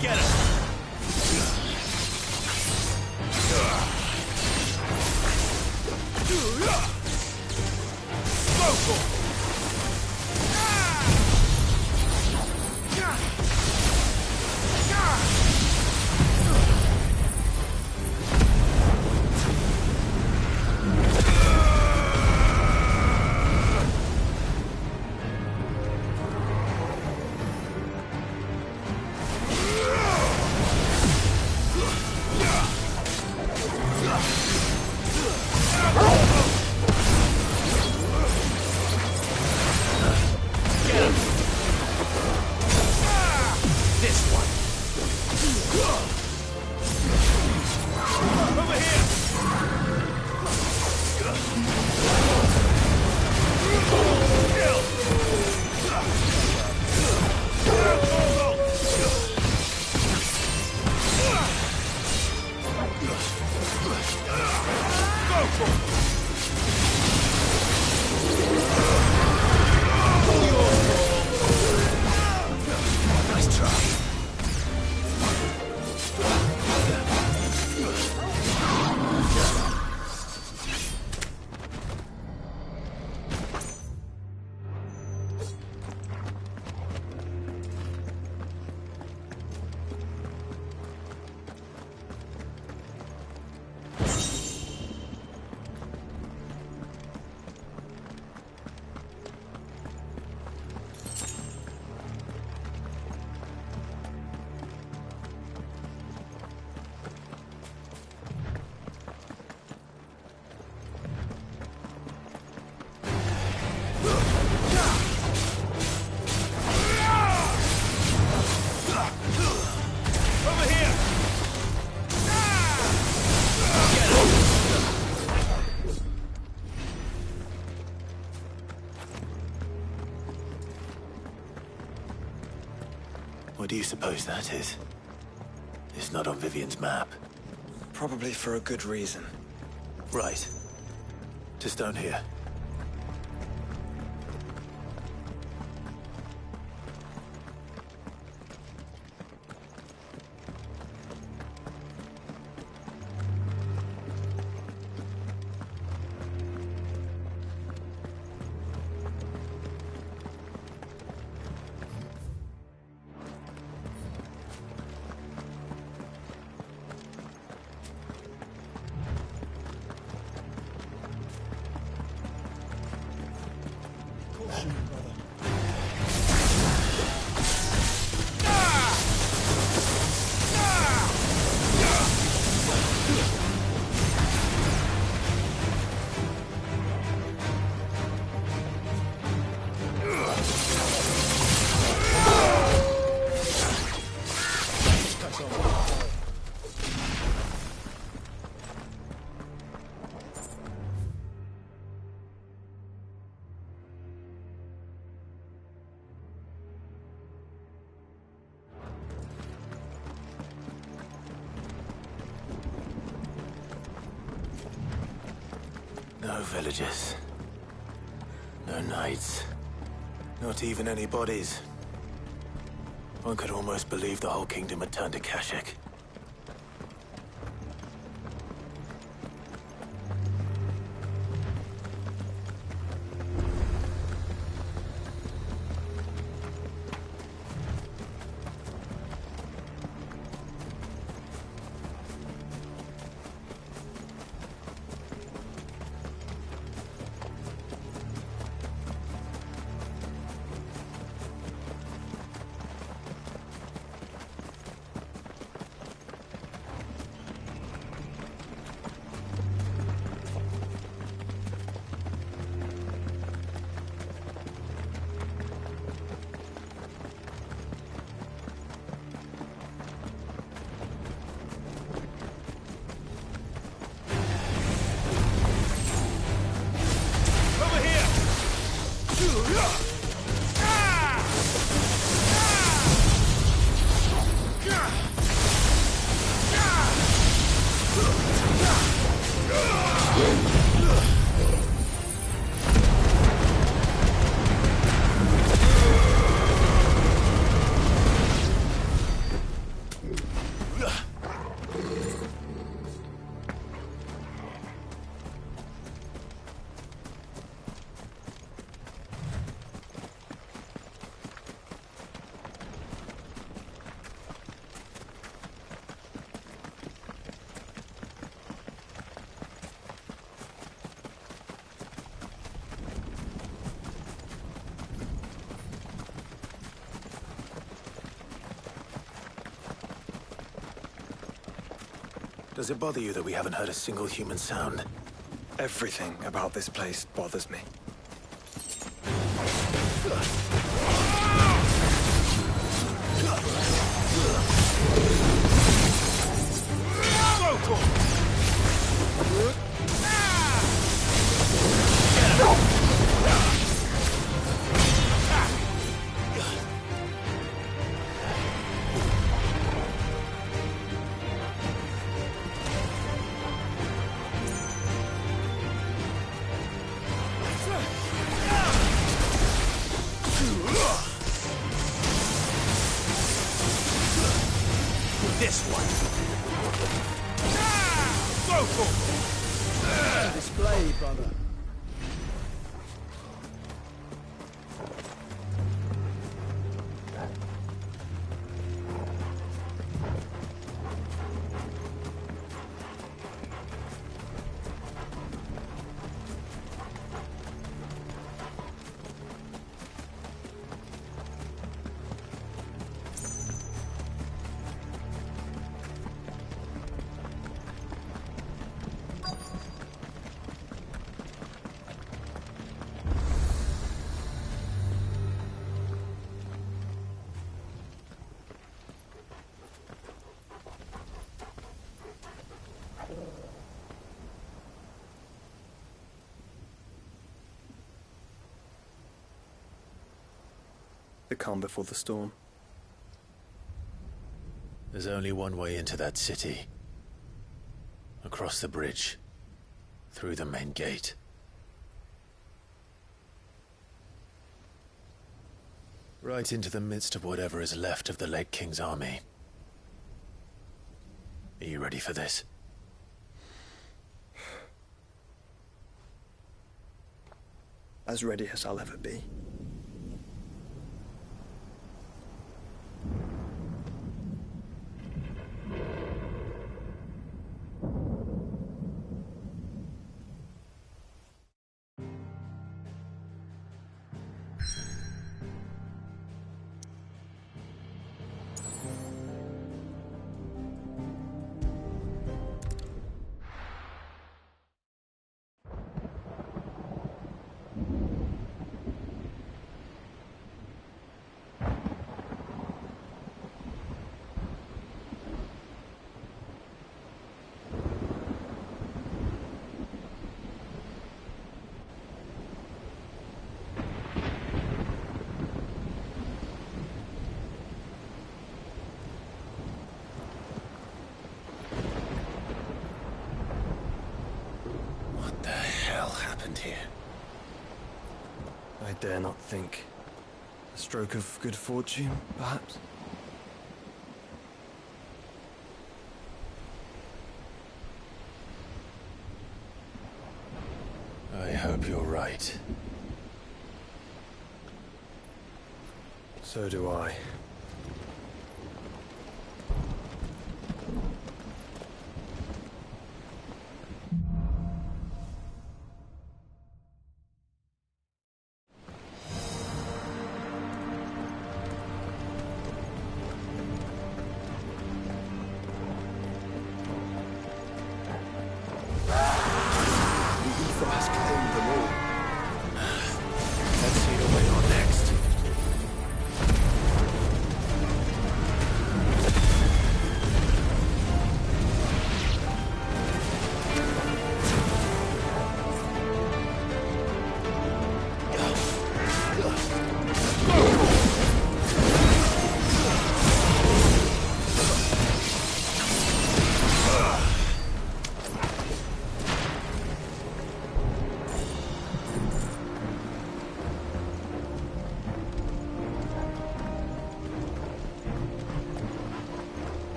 Get him! What do you suppose that is? It's not on Vivian's map. Probably for a good reason. Right. Just down here. No villagers. No knights. Not even any bodies. One could almost believe the whole kingdom had turned to Kashyyyk. Does it bother you that we haven't heard a single human sound? Everything about this place bothers me. This one. Go for it! Display, brother. The calm before the storm. There's only one way into that city. Across the bridge. Through the main gate. Right into the midst of whatever is left of the late King's army. Are you ready for this? As ready as I'll ever be. What the hell happened here? I dare not think. A stroke of good fortune, perhaps? I hope you're right. So do I. Let's see the way on next.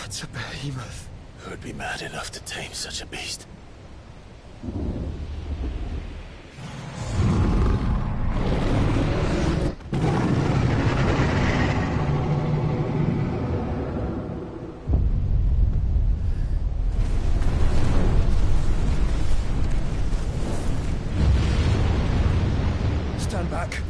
That's a behemoth. Who would be mad enough to tame such a beast? Stand back.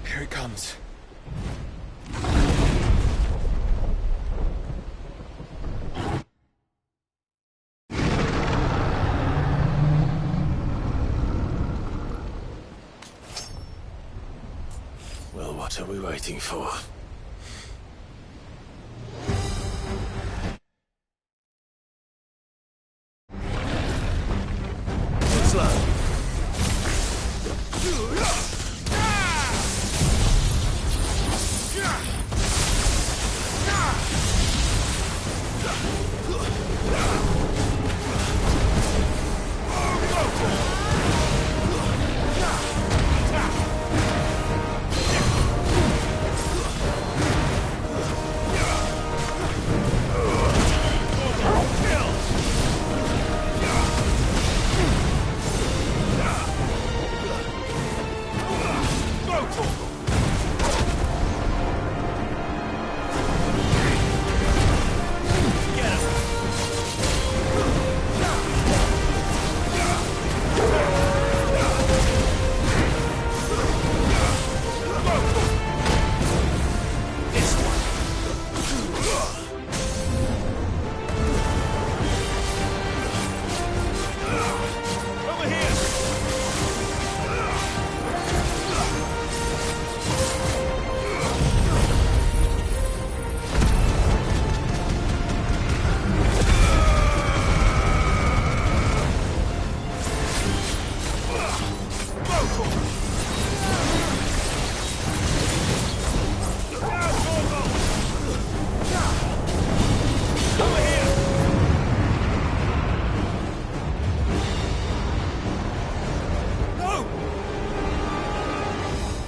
Here it comes. Well, what are we waiting for? Slow.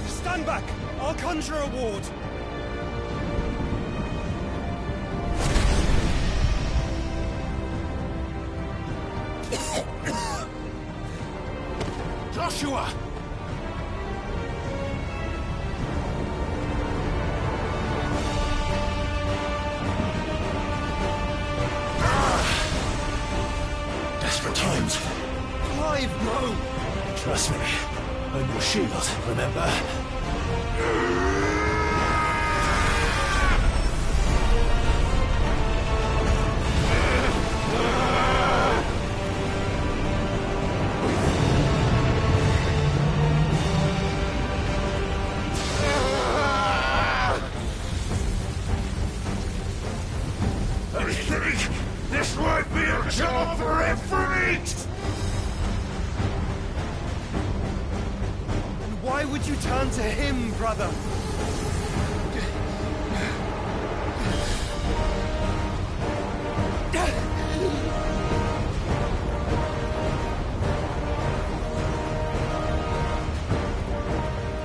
Stand back! I'll conjure a ward! Joshua! Desperate times. Clive, no! Trust me. I'm your shield, remember? I think this might be a job for Ifrit! Why would you turn to him, brother?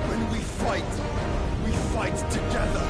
When we fight together.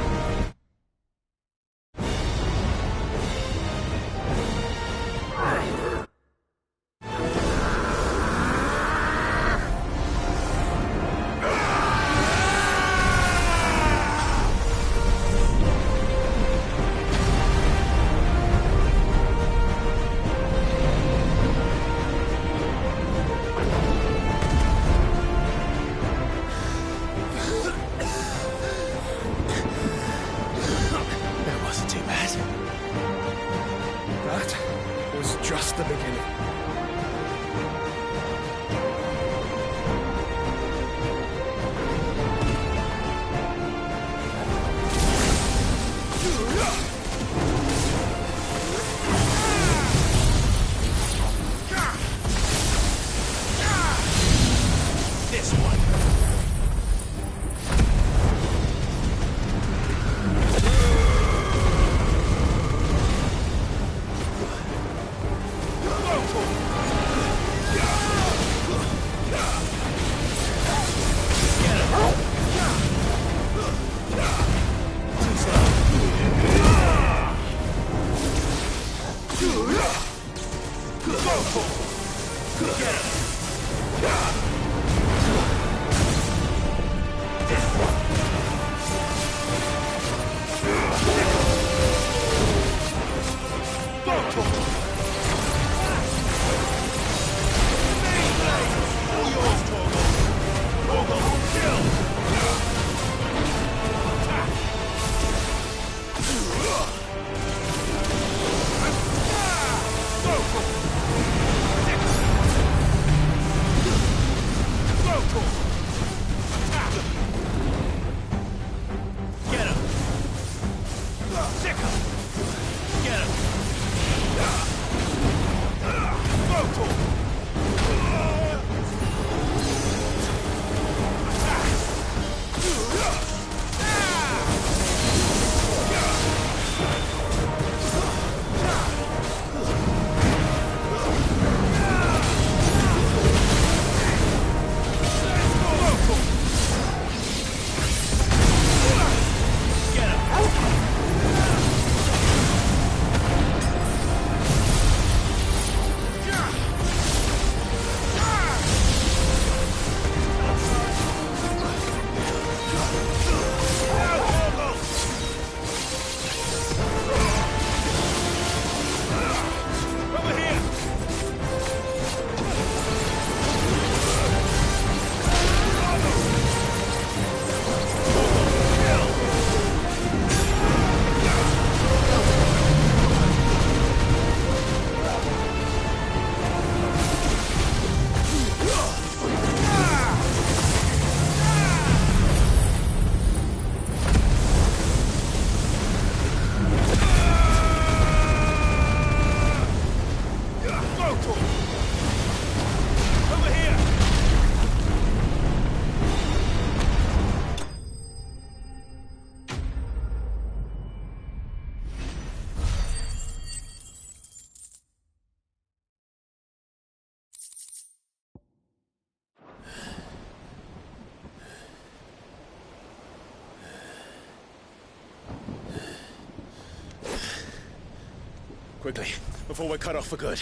Quickly, before we're cut off for good.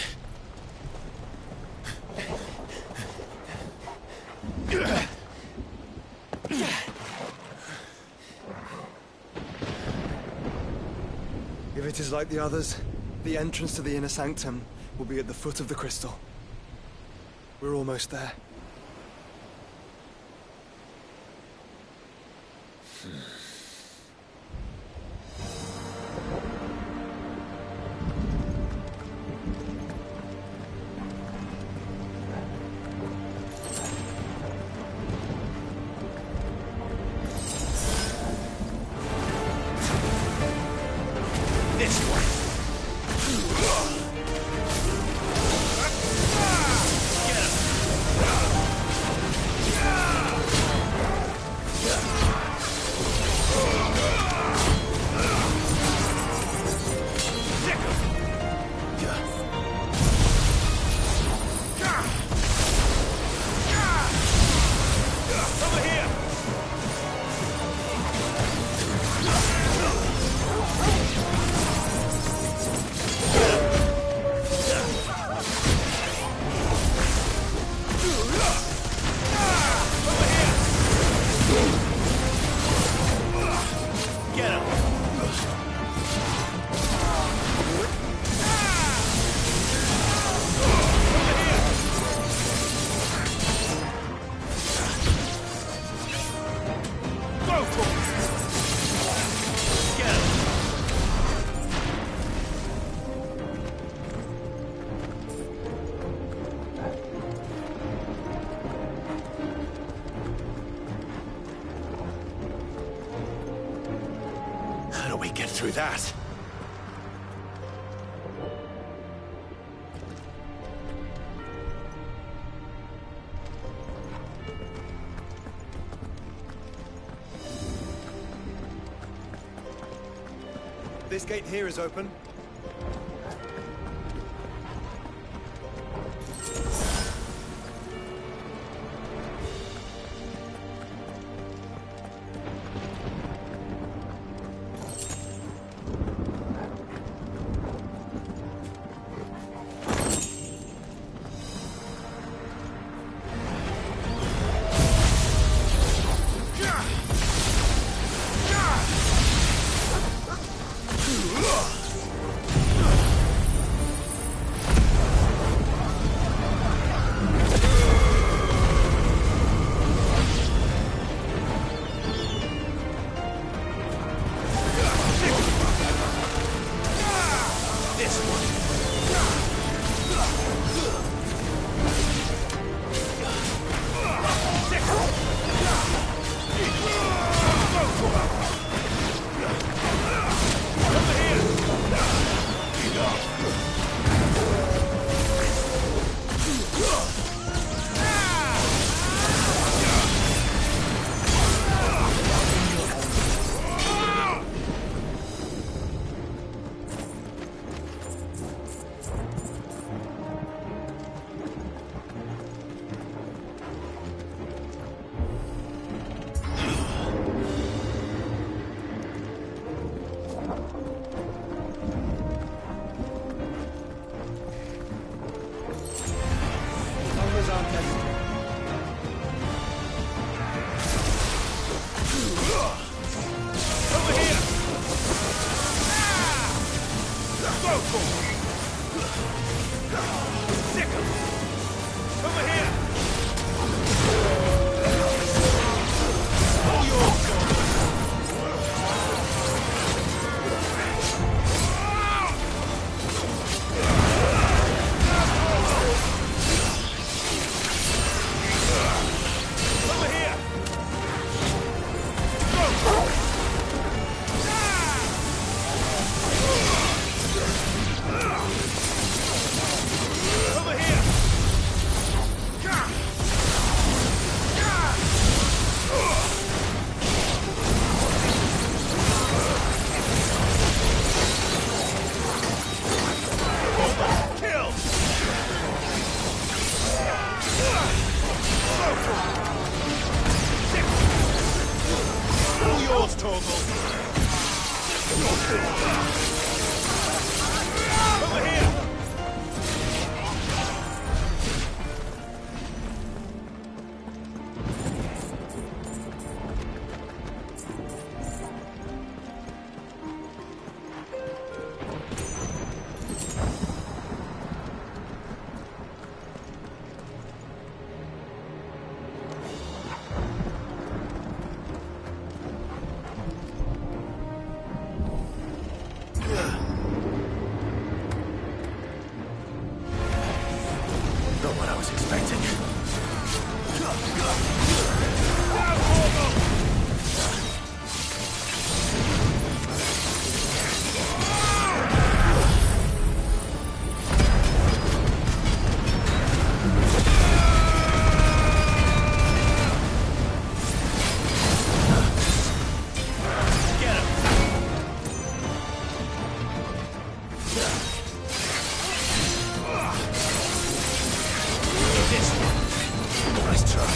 If it is like the others, the entrance to the inner sanctum will be at the foot of the crystal. We're almost there. How do we get through that? This gate here is open. Torgal! Over Over here! Not what I was expecting. Nice try.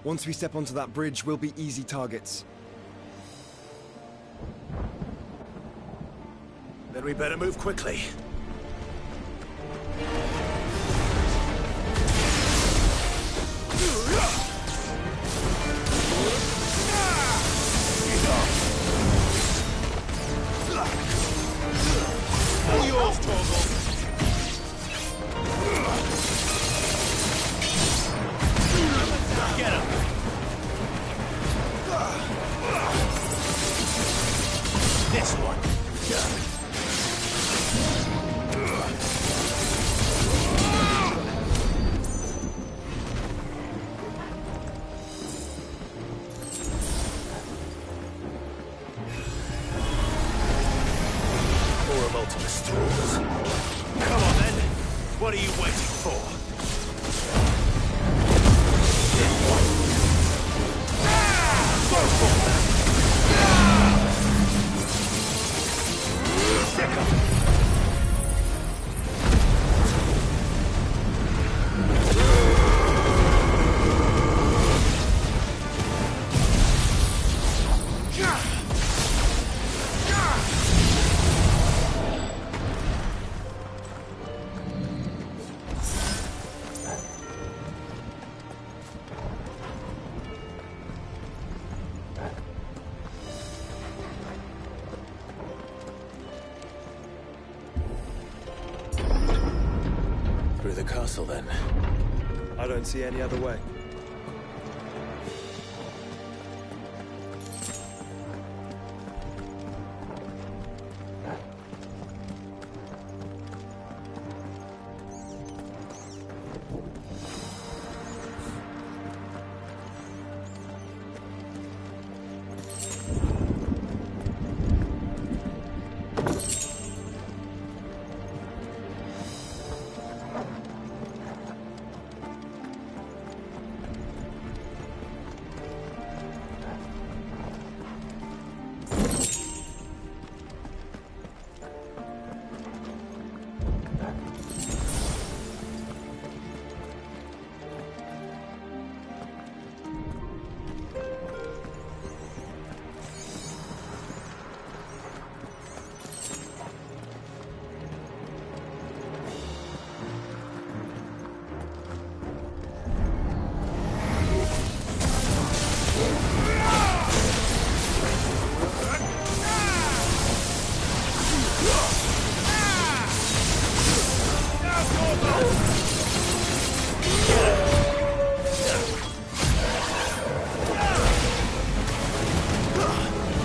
Once we step onto that bridge, we'll be easy targets. Then we better move quickly. All yours, Torgal. Get him. This one. Or a multiple stools. Come on, then. What are you waiting for? Go for them. Sick 'em. Through the castle, then. I don't see any other way.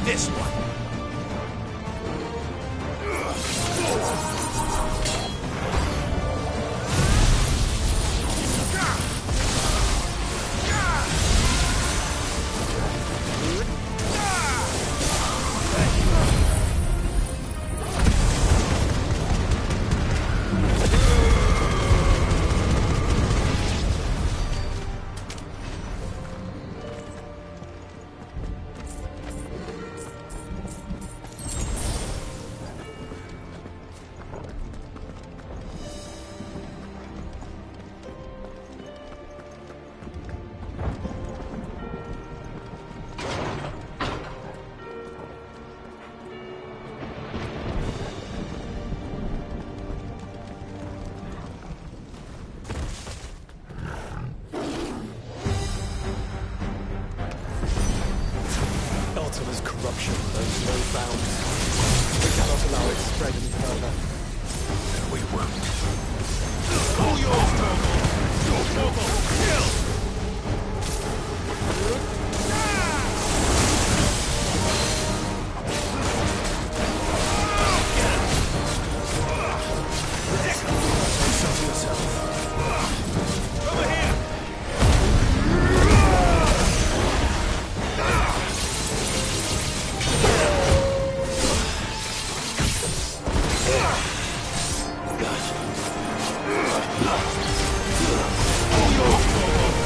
This one. Ursula's corruption knows no bounds. We cannot allow it to spread any further. And we won't. All yours, Torgal! Your Torgal! Kill! Shelter yourself. Over here! All yours, Torgal!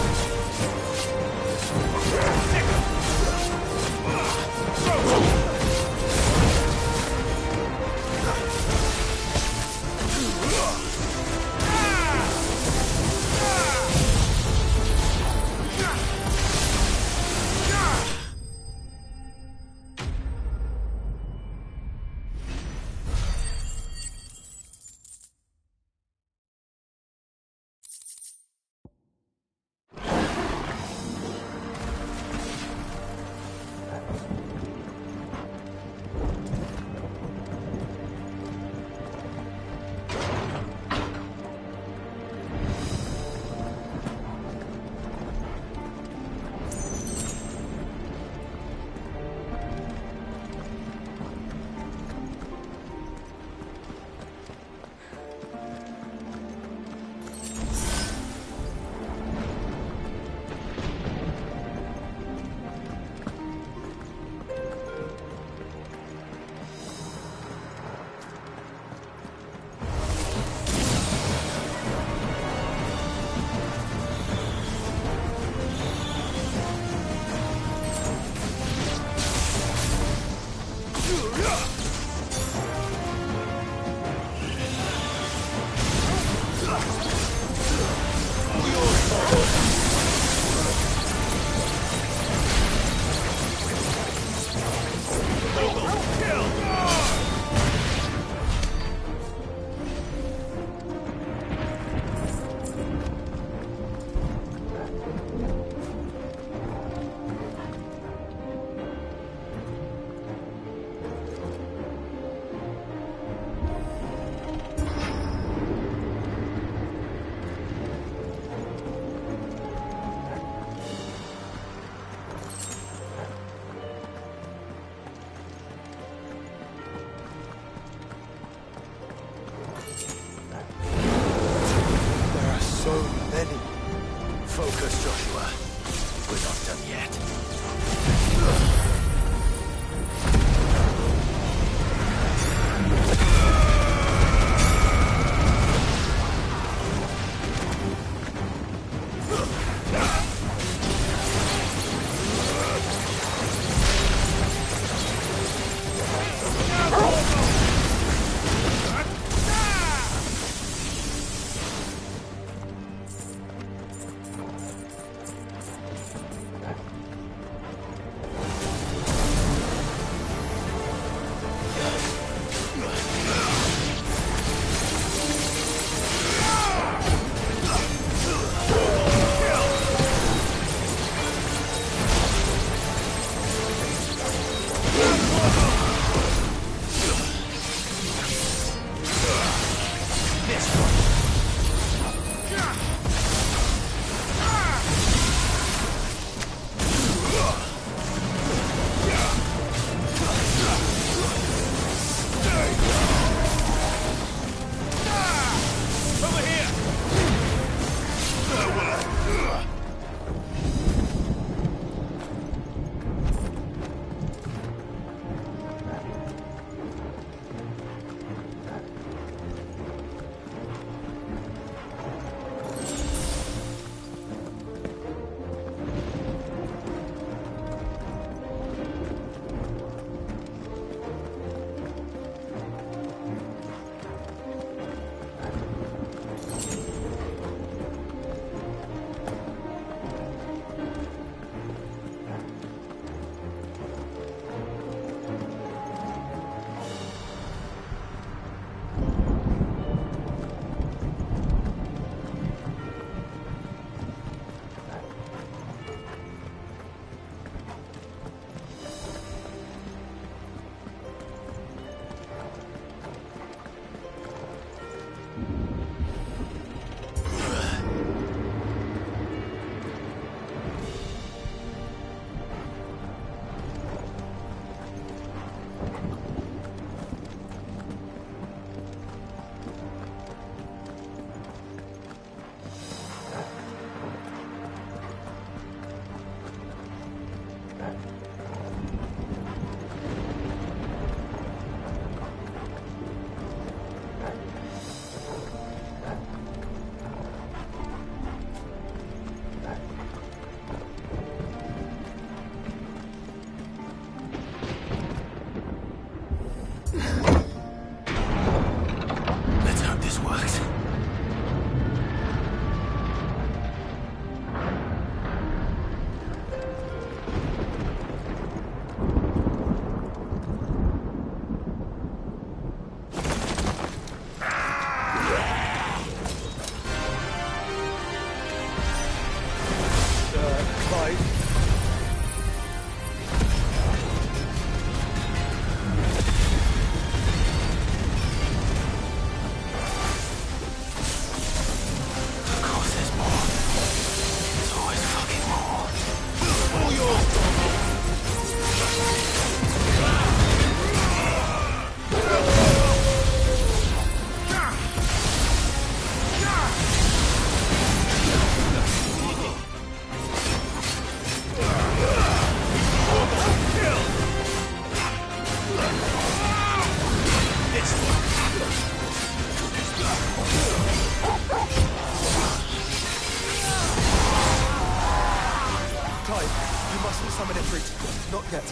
Summon Ifrit. Not yet.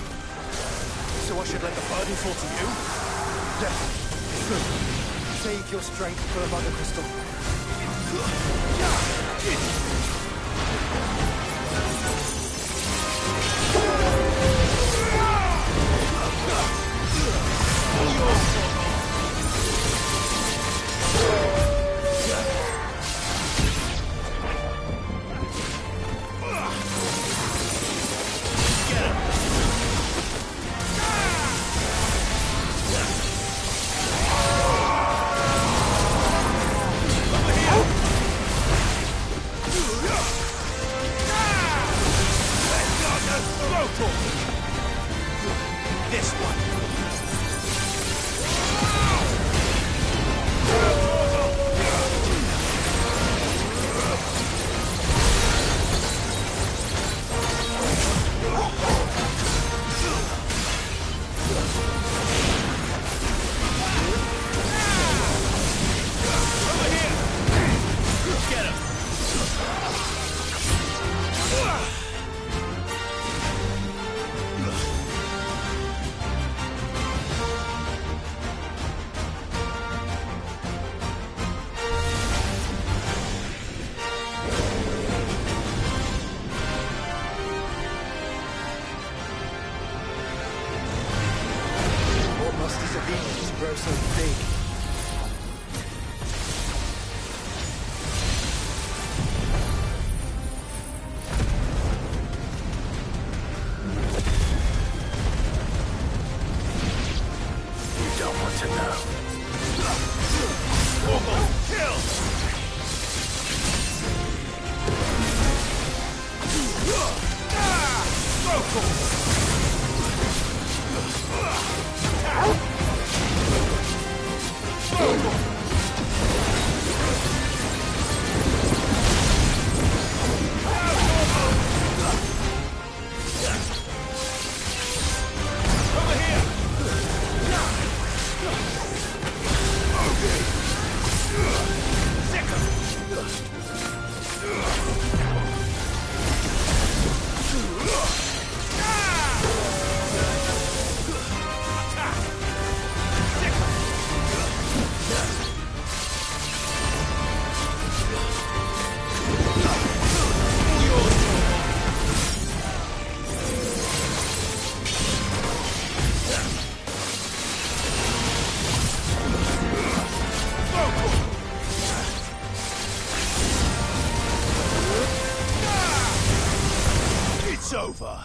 So I should let the burden fall to you? Yes. Good. Save your strength for the Mother Crystal. This one. Over here. Get him. What must disobedience grow so big? You don't want to know. Kill! Over here! Sick 'em! It's over.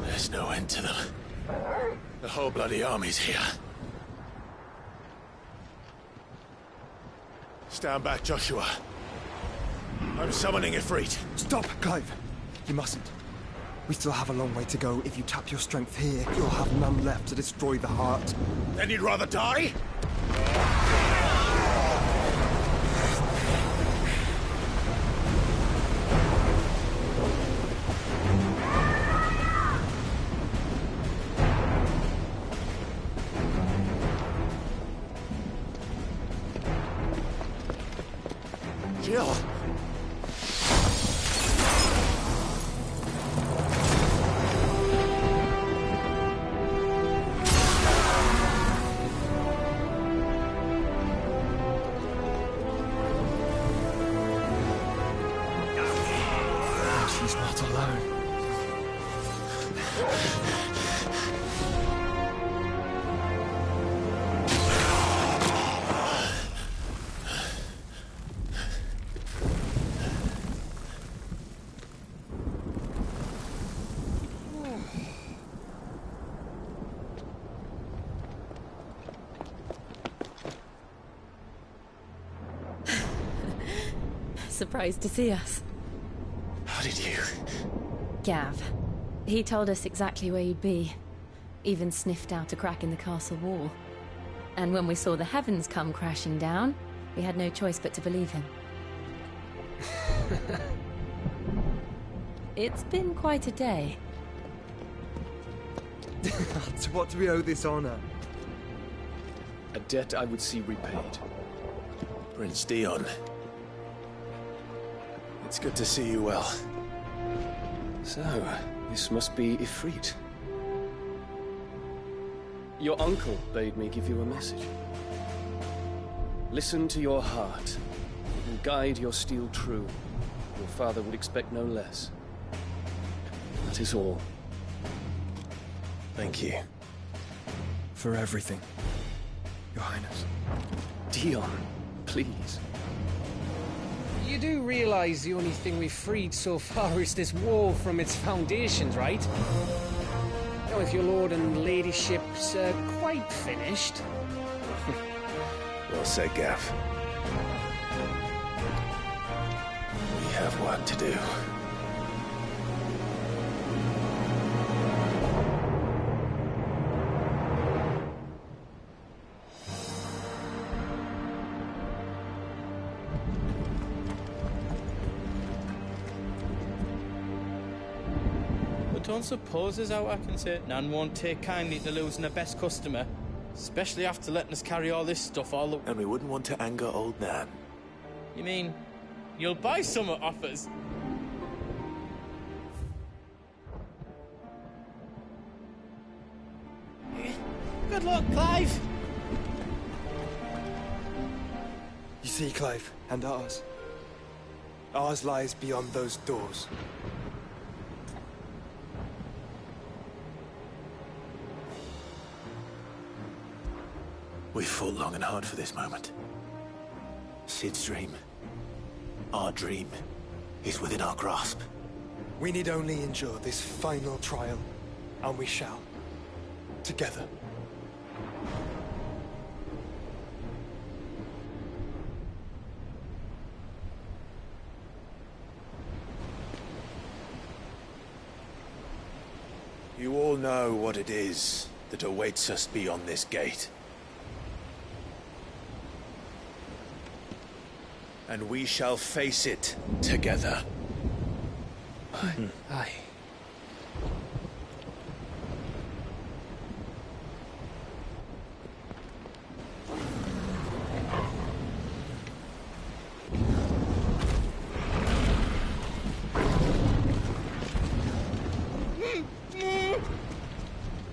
There's no end to them. The whole bloody army's here. Stand back, Joshua. I'm summoning Ifrit. Stop, Clive! You mustn't. We still have a long way to go. If you tap your strength here, you'll have none left to destroy the heart. Then you'd rather die? Jill! She's not alone. surprised to see us. How did you? Gav. He told us exactly where you'd be. Even sniffed out a crack in the castle wall. And when we saw the heavens come crashing down, we had no choice but to believe him. It's been quite a day. To what do we owe this honor? A debt I would see repaid. Prince Dion. It's good to see you well. So, this must be Ifrit. Your uncle bade me give you a message. Listen to your heart, and guide your steel true. Your father would expect no less. That is all. Thank you. For everything, Your Highness. Dion, please. You do realize the only thing we've freed so far is this wall from its foundations, right? Now, if your lord and ladyship's quite finished... Well said, Gav. We have work to do. Don't suppose there's out I can say Nan won't take kindly to losing her best customer, especially after letting us carry all this stuff all the... And we wouldn't want to anger old Nan. You mean, you'll buy some at offers? Good luck, Clive! You see, Clive, and ours. Ours lies beyond those doors. We've fought long and hard for this moment. Sid's dream, our dream, is within our grasp. We need only endure this final trial, and we shall. Together. You all know what it is that awaits us beyond this gate. And we shall face it together. Aye.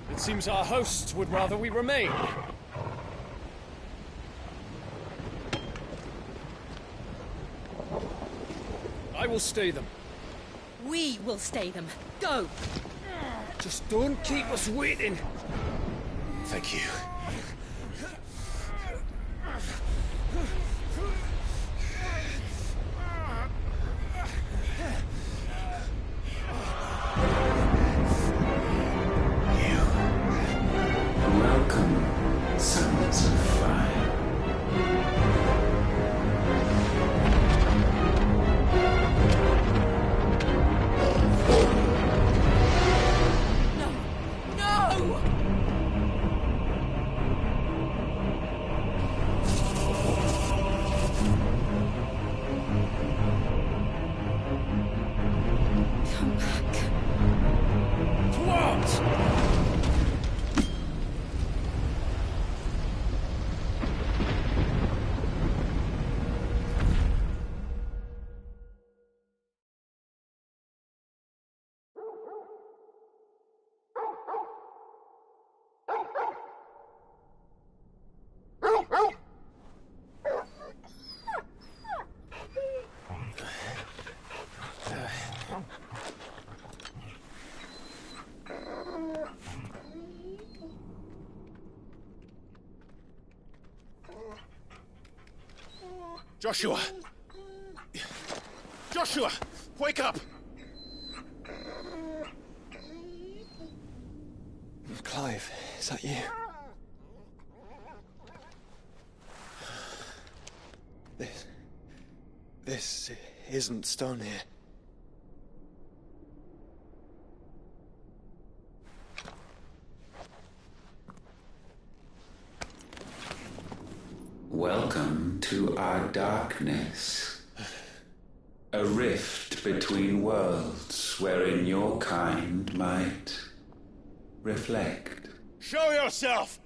It seems our hosts would rather we remain. I will stay them. We will stay them. Go! Just don't keep us waiting. Thank you. Welcome, sons of fire. Joshua! Joshua! Wake up! Clive, is that you? This isn't stone here. Welcome to our darkness. A rift between worlds wherein your kind might reflect. Show yourself!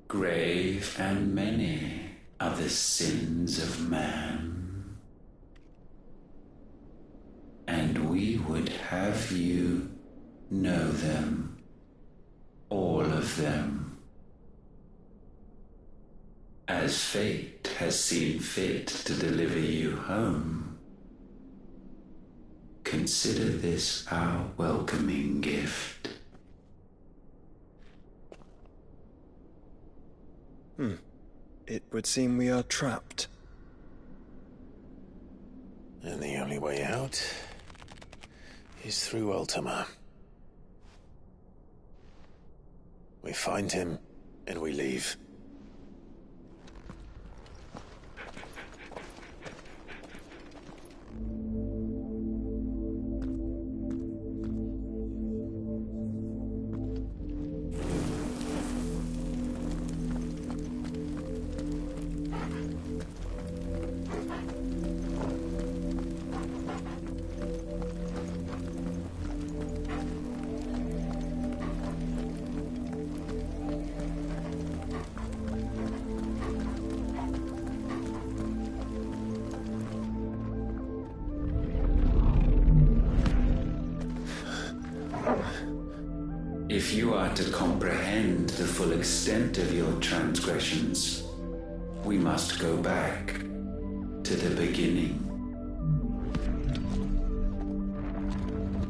Grave and many are the sins of man. And we would have you know them, all of them. As fate has seen fit to deliver you home, consider this our welcoming gift. It would seem we are trapped. And the only way out is through Ultima. We find him, and we leave. If you are to comprehend the full extent of your transgressions, we must go back to the beginning.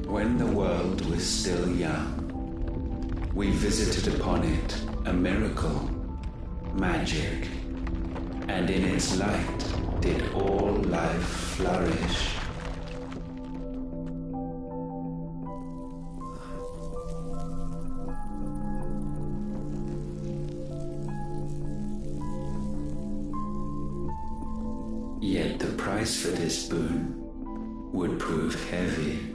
When the world was still young, we visited upon it a miracle, magic, and in its light did all life flourish. Yet the price for this boon would prove heavy.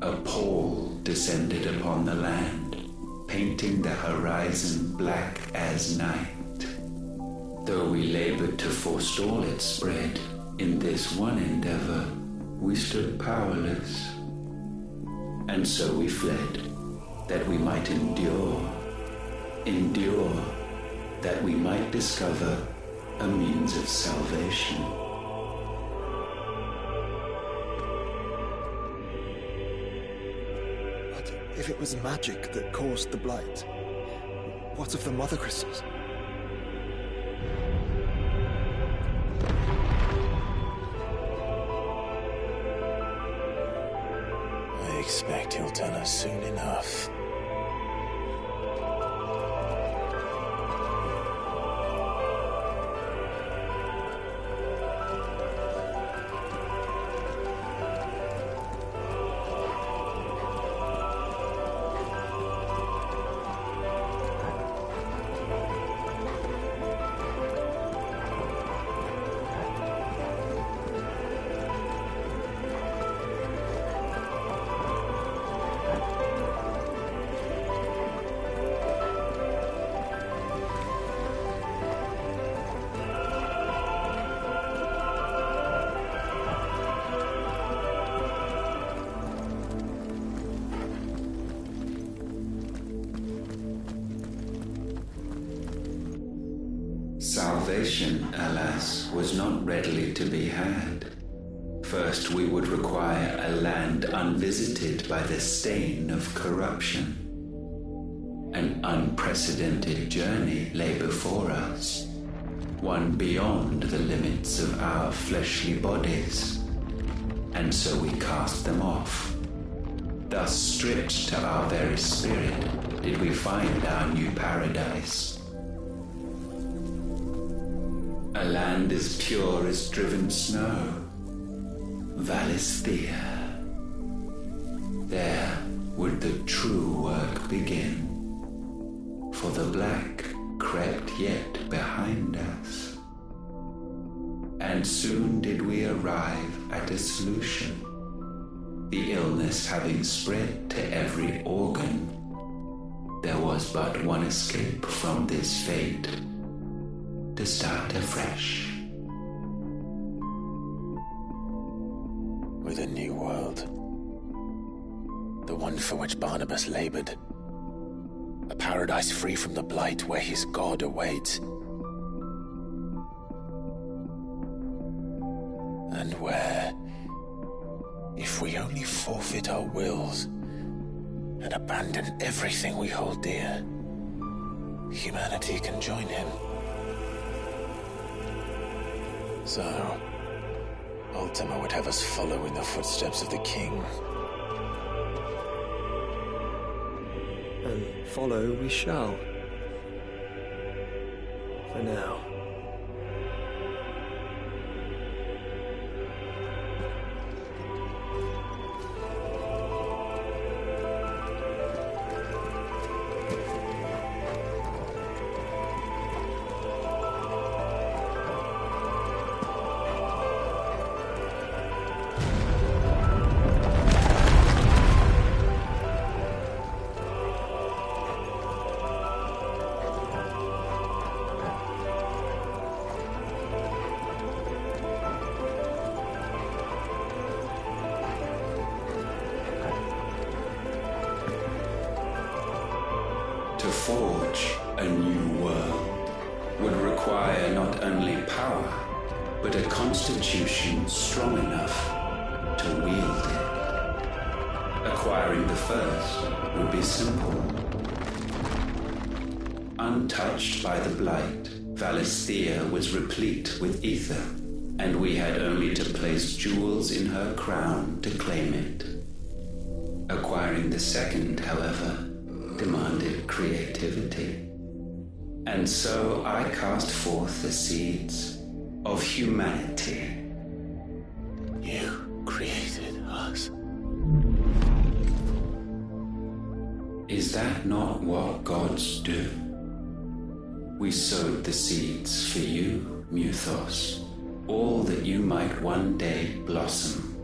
A pall descended upon the land, painting the horizon black as night. Though we labored to forestall its spread, in this one endeavor we stood powerless. And so we fled, that we might endure, that we might discover a means of salvation. But if it was magic that caused the blight, what of the mother crystals? I expect he'll tell us soon enough. Salvation, alas, was not readily to be had. First, we would require a land unvisited by the stain of corruption. An unprecedented journey lay before us, one beyond the limits of our fleshly bodies. And so we cast them off. Thus, stripped to our very spirit, did we find our new paradise. A land as pure as driven snow, Valisthea. There would the true work begin, for the black crept yet behind us. And and soon did we arrive at a solution. The illness having spread to every organ, there was but one escape from this fate: to start afresh. With a new world. The one for which Barnabas labored. A paradise free from the blight where his God awaits. And where, if we only forfeit our wills and abandon everything we hold dear, humanity can join him. So, Ultima would have us follow in the footsteps of the king. And follow we shall. For now. To forge a new world would require not only power, but a constitution strong enough to wield it. Acquiring the first would be simple. Untouched by the blight, Valisthea was replete with ether, and we had only to place jewels in her crown to claim it. Acquiring the second, however, demanded creativity. And so I cast forth the seeds of humanity. You created us. Is that not what gods do? We sowed the seeds for you, Muthos, all that you might one day blossom.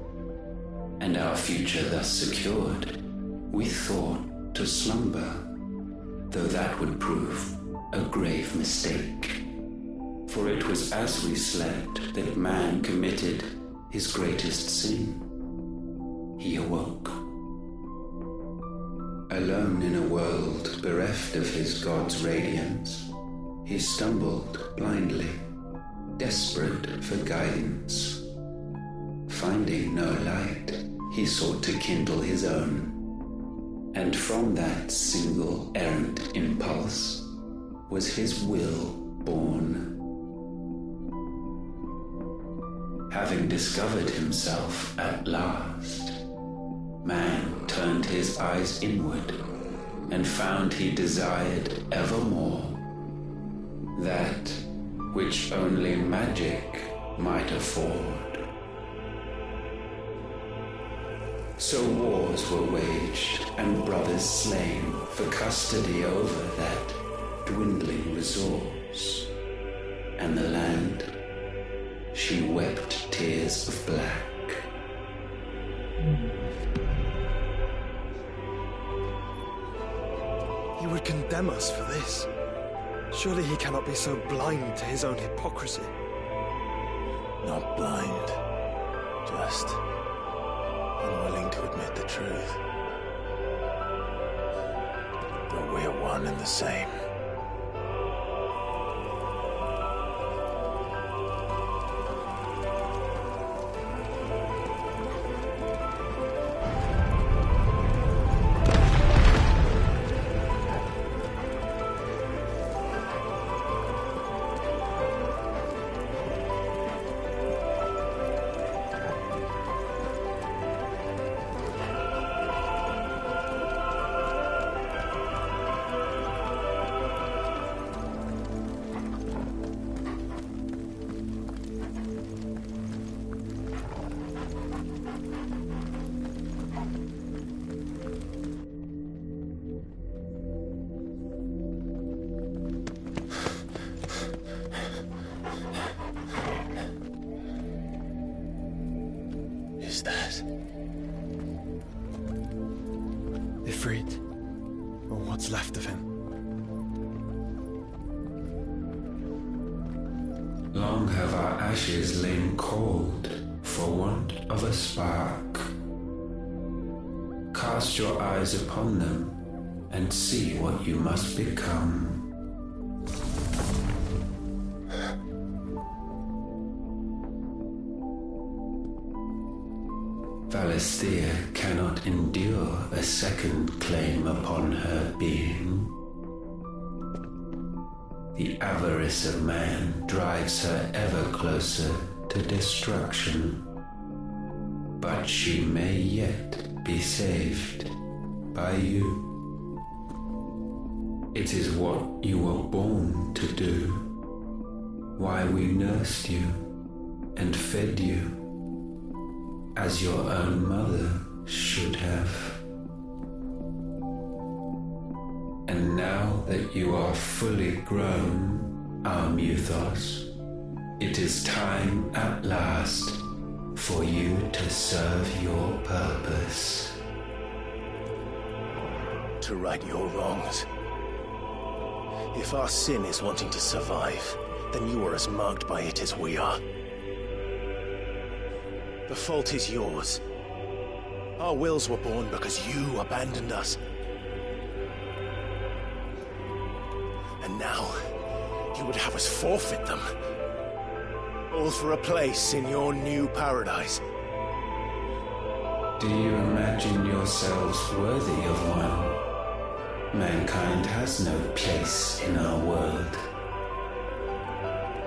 And our future thus secured, we thought to slumber, though that would prove a grave mistake. For it was as we slept that man committed his greatest sin. He awoke. Alone in a world bereft of his God's radiance, he stumbled blindly, desperate for guidance. Finding no light, he sought to kindle his own. And from that single errant impulse was his will born. Having discovered himself at last, man turned his eyes inward and found he desired evermore that which only magic might afford. So wars were waged and brothers slain for custody over that dwindling resource. And the land, she wept tears of black. He would condemn us for this. Surely he cannot be so blind to his own hypocrisy. Not blind, just unwilling to admit the truth. But we're one and the same. us. Ifrit, or what's left of him. Long have our ashes lain cold for want of a spark. Cast your eyes upon them and see what you must become. Valisthea cannot endure a second claim upon her being. The avarice of man drives her ever closer to destruction. But she may yet be saved by you. It is what you were born to do, why we nursed you and fed you, as your own mother should have. And now that you are fully grown, our Muthos, it is time at last for you to serve your purpose. To right your wrongs. If our sin is wanting to survive, then you are as marked by it as we are. The fault is yours. Our wills were born because you abandoned us. And now, you would have us forfeit them. All for a place in your new paradise. Do you imagine yourselves worthy of one? Mankind has no place in our world.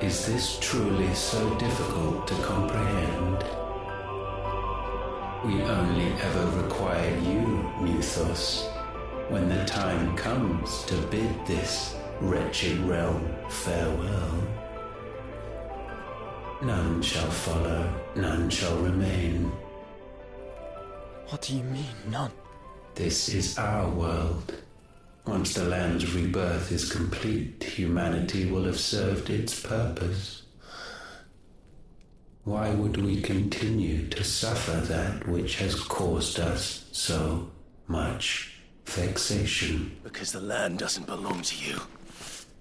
Is this truly so difficult to comprehend? We only ever require you, Muthos, when the time comes to bid this wretched realm farewell. None shall follow, none shall remain. What do you mean, none? This is our world. Once the land's rebirth is complete, humanity will have served its purpose. Why would we continue to suffer that which has caused us so much vexation? Because the land doesn't belong to you.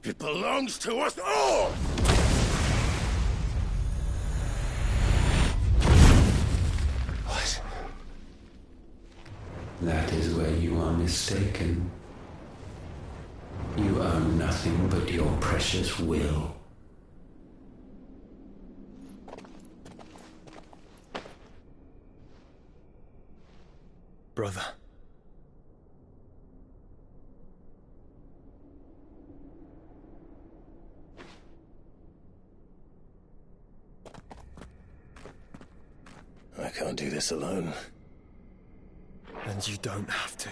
It belongs to us all! What? That is where you are mistaken. You own nothing but your precious will. Brother. I can't do this alone. And you don't have to.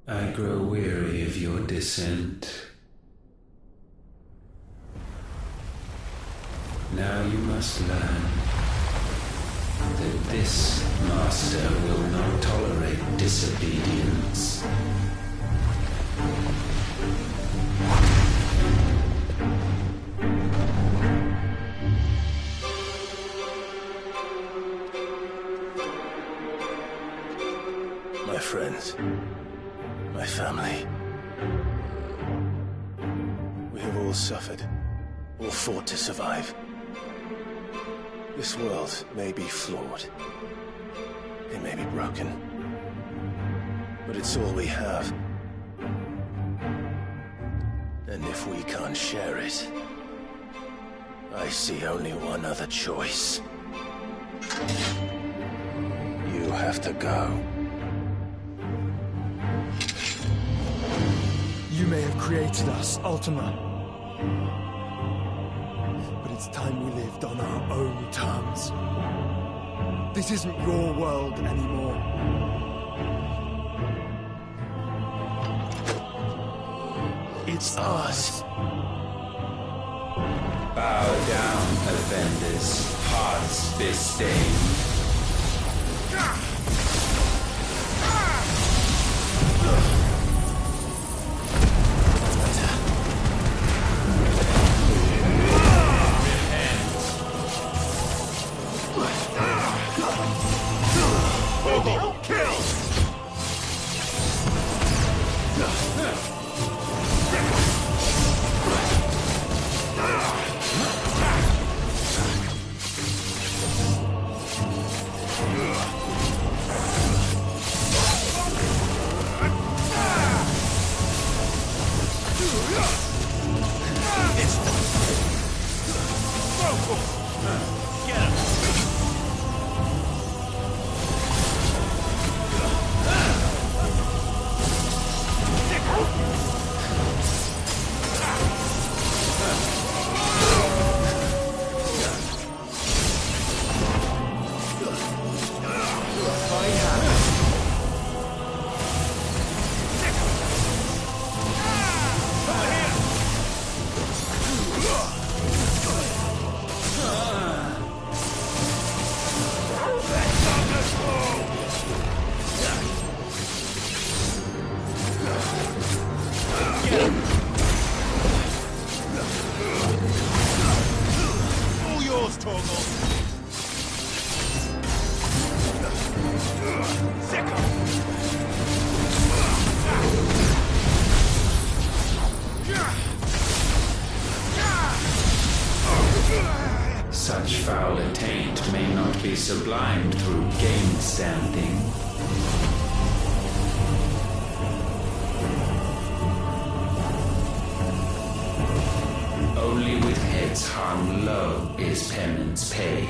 I grow weary of your dissent. Now you must learn that this master will not tolerate disobedience. My friends, my family. We have all suffered, all fought to survive. This world may be flawed. It may be broken. But it's all we have. And if we can't share it, I see only one other choice. You have to go. You may have created us, Ultima. But it's time we lived on our own terms. This isn't your world anymore. It's ours. Bow down, offenders, hearts disdain. Such foul attaint may not be sublimed through gainstanding. Only with heads hung low is penance paid.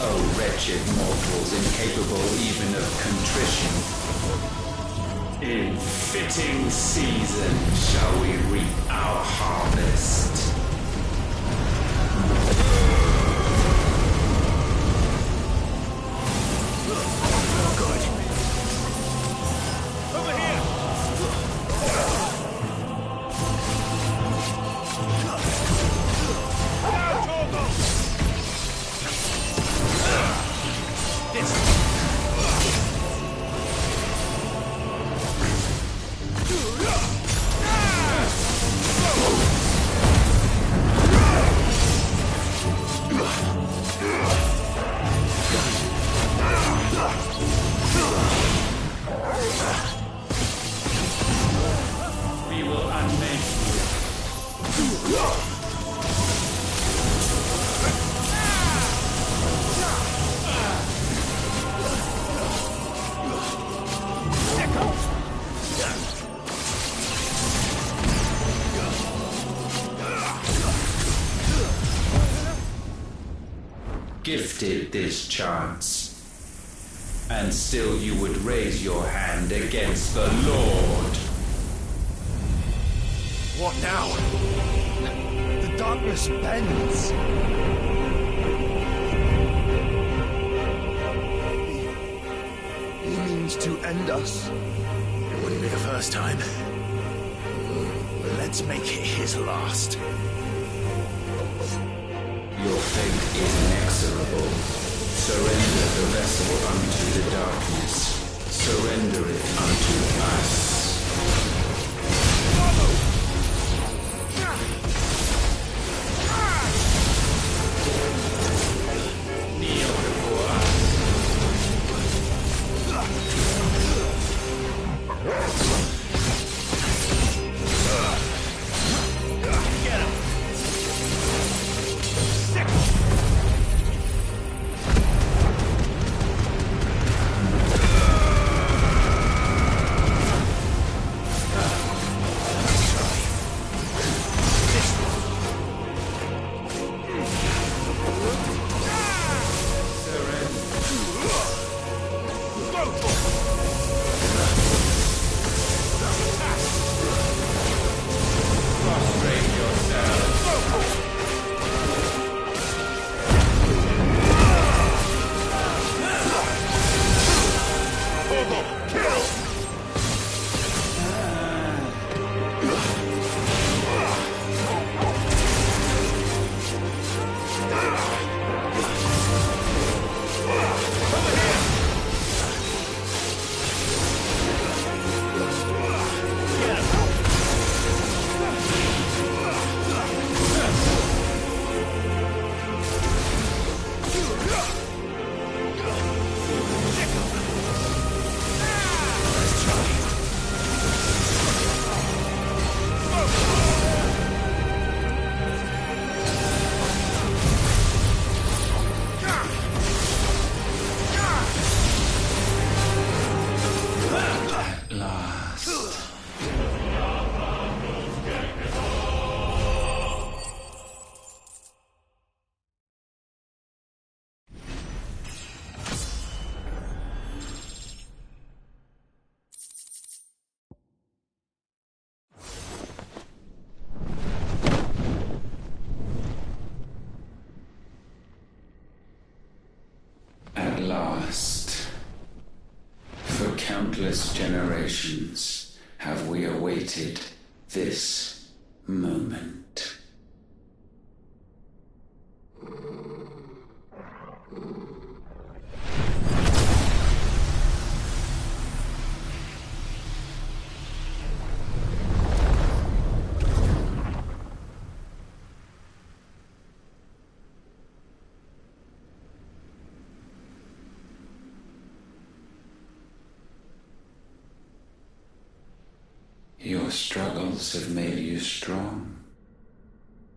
Oh, wretched mortals, incapable even of contrition. In fitting season shall we reap our harvest. Gifted this chance, and still you would raise your hand against the Lord. What now? The darkness bends. He means to end us. It wouldn't be the first time. Let's make it his last. Your fate is inexorable. Surrender the vessel unto the darkness. Surrender it unto us. Kneel before us. Get him! At last, for countless generations, have we awaited this moment. Your struggles have made you strong,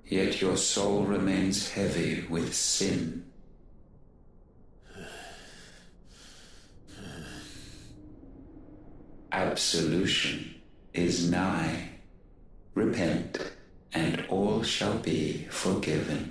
yet your soul remains heavy with sin. Absolution is nigh. Repent, and all shall be forgiven.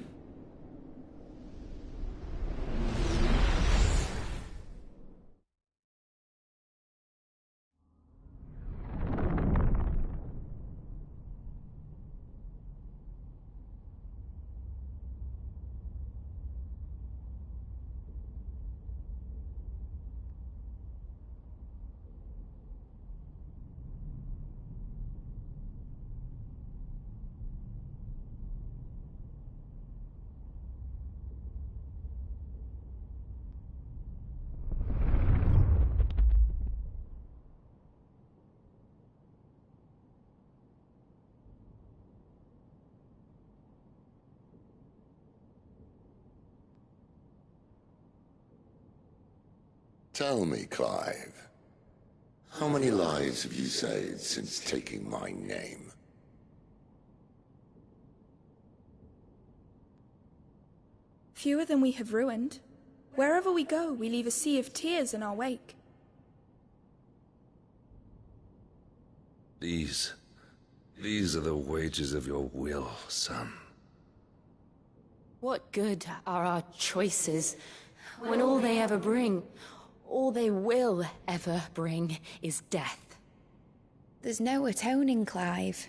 Tell me, Clive, how many lives have you saved since taking my name? Fewer than we have ruined. Wherever we go, we leave a sea of tears in our wake. These are the wages of your will, son. What good are our choices when all they ever bring, all they will ever bring, is death? There's no atoning, Clive.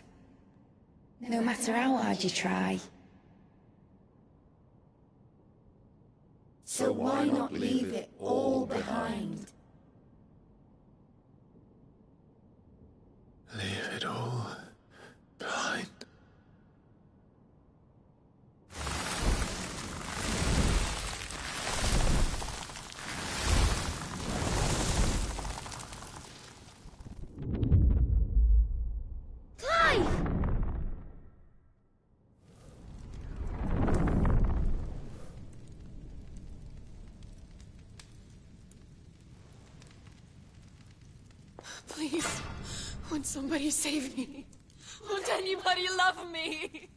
No matter how hard you try. So why not leave it all behind? Leave it all behind. Please, won't somebody save me? Won't anybody love me?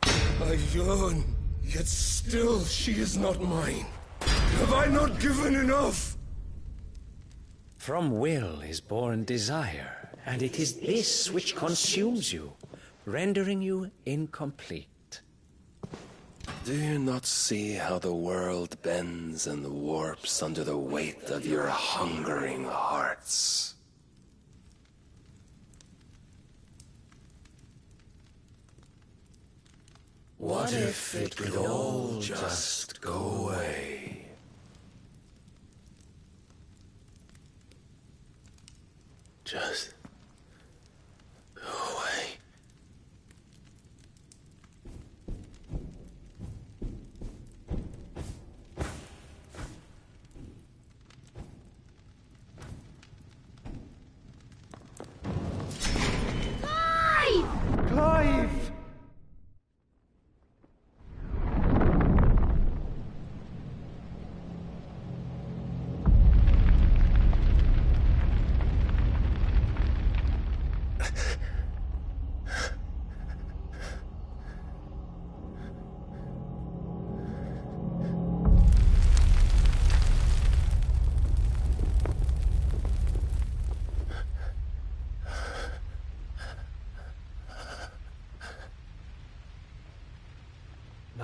I yearn, yet still she is not mine. Have I not given enough? From will is born desire, and it is this which consumes you, rendering you incomplete. Do you not see how the world bends and warps under the weight of your hungering hearts? What if it could all just go away? Just go away. Clive!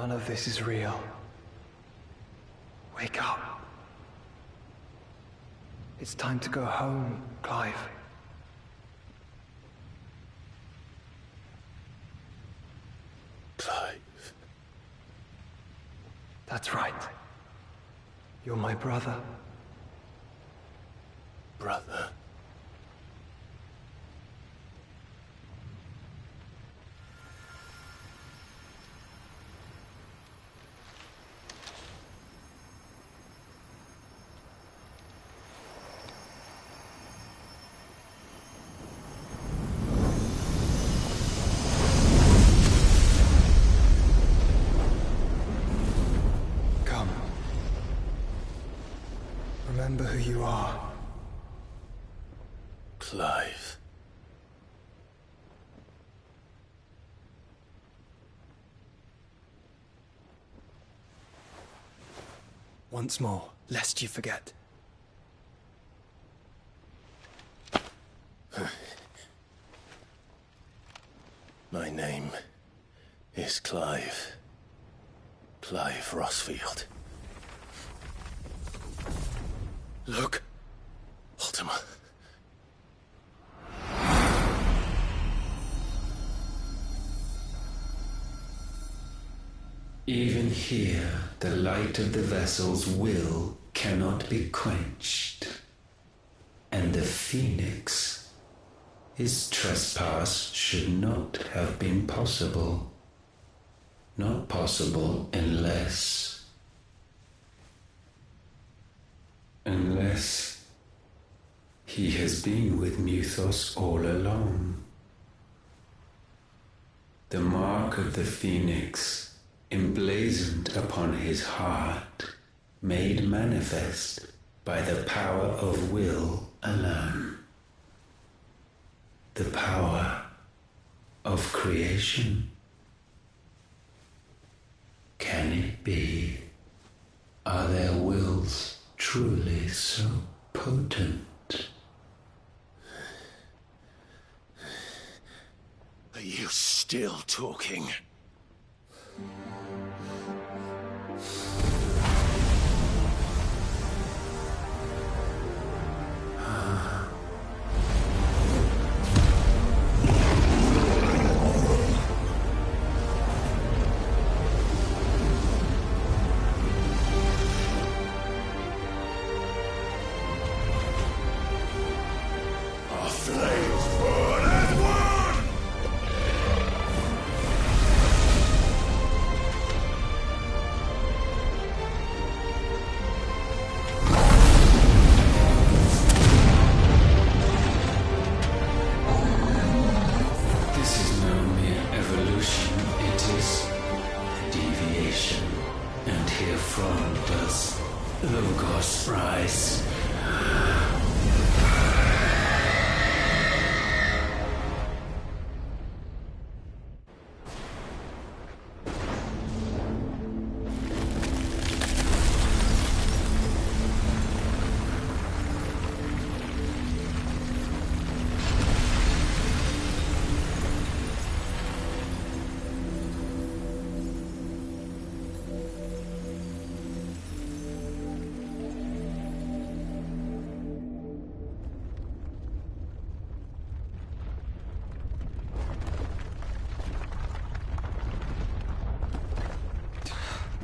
None of this is real. Wake up. It's time to go home, Clive. Clive. That's right. You're my brother. Brother. Come. Remember who you are. Clive. Once more, lest you forget. My name is Clive. Clive Rossfield. Look, Ultima. Even here, the light of the vessel's will cannot be quenched. And the Phoenix, his trespass should not have been possible. Not possible unless he has been with Muthos all along. The mark of the Phoenix, emblazoned upon his heart, made manifest by the power of will alone. The power of creation. Can it be? Are their wills truly so potent? Are you still talking?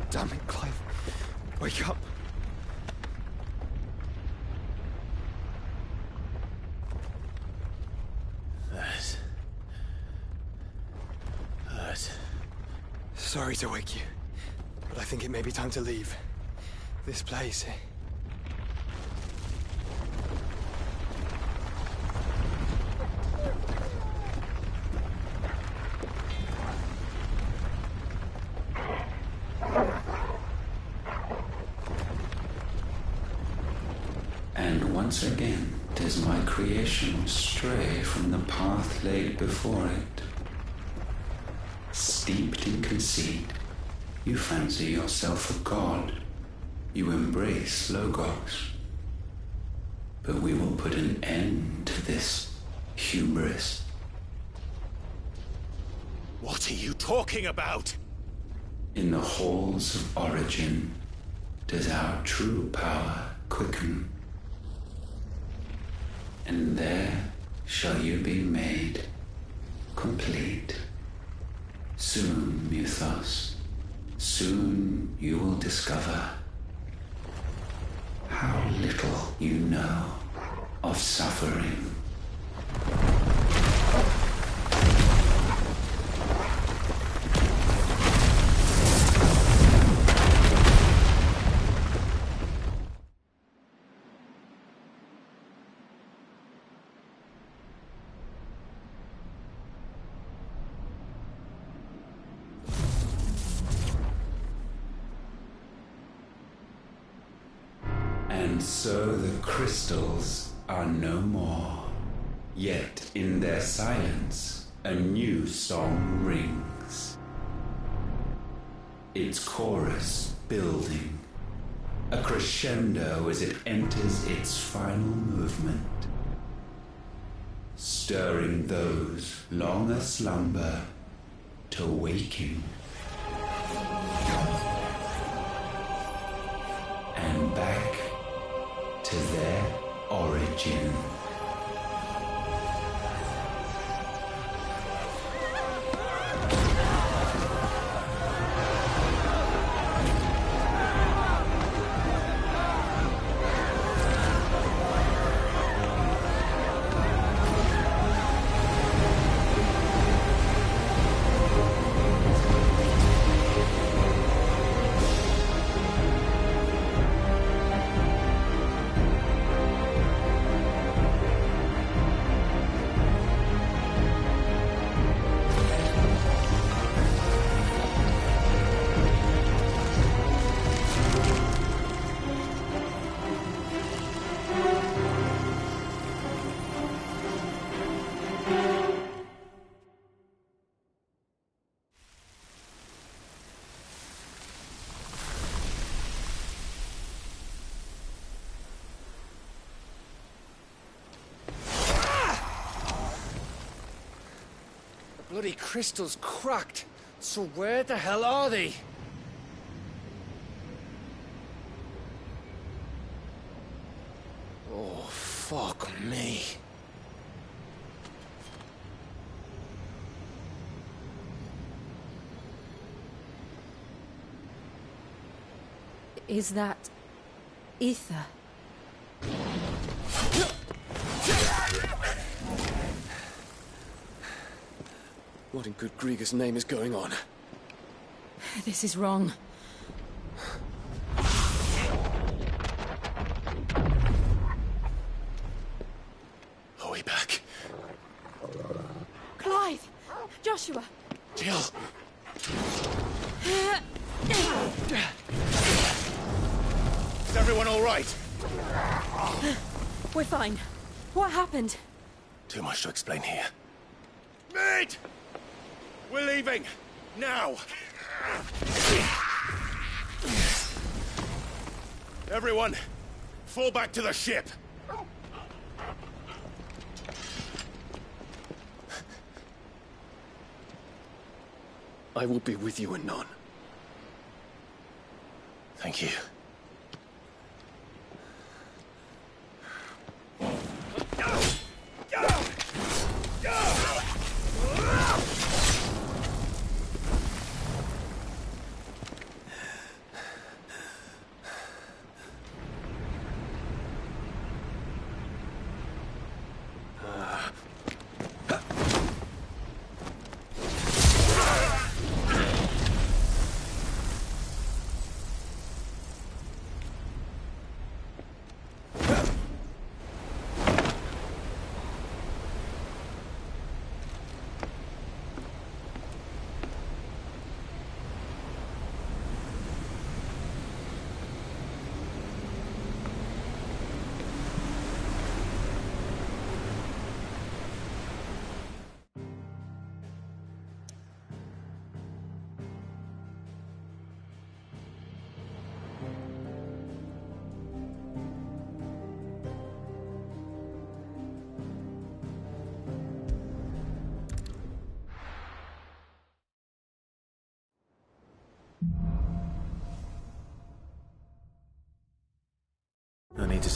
Damn it, Clive. Wake up. That. Sorry to wake you, but I think it may be time to leave. This place. And once again does my creation stray from the path laid before it. Steeped in conceit, you fancy yourself a god. You embrace Logos. But we will put an end to this hubris. What are you talking about? In the halls of origin does our true power quicken. And there shall you be made complete. Soon, Mythos, soon you will discover how little you know of suffering. And so the crystals are no more. Yet in their silence, a new song rings. Its chorus building, a crescendo as it enters its final movement, stirring those long aslumber to waking. And back to their origin. Bloody crystal's cracked. So where the hell are they? Oh, fuck me. Is that ether? What in good Grieger's name is going on? This is wrong. Are we back? Clive! Joshua! Jill! Is everyone all right? We're fine. What happened? Too much to explain here. Mate! We're leaving! Now! Everyone, fall back to the ship! I will be with you anon. Thank you.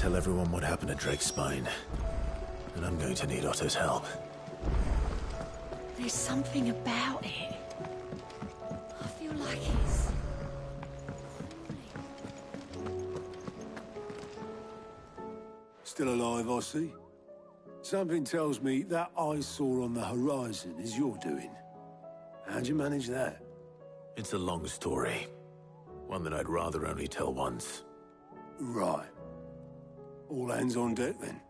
tell everyone what happened at Drake's Spine. And I'm going to need Otto's help. There's something about it. I feel like it's... Still alive, I see. Something tells me that eyesore on the horizon is your doing. How'd you manage that? It's a long story. One that I'd rather only tell once. Right. All hands on deck, then.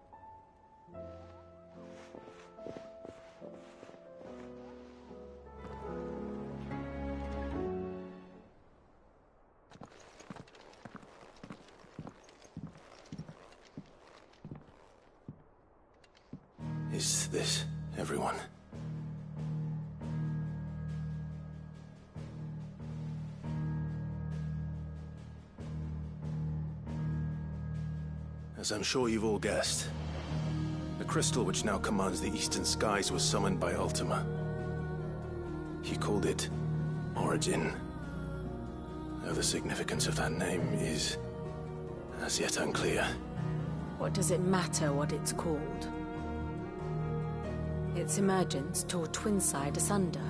Is this everyone? As I'm sure you've all guessed, the crystal which now commands the eastern skies was summoned by Ultima. He called it Origin. Though the significance of that name is as yet unclear. What does it matter what it's called? Its emergence tore Twinside asunder,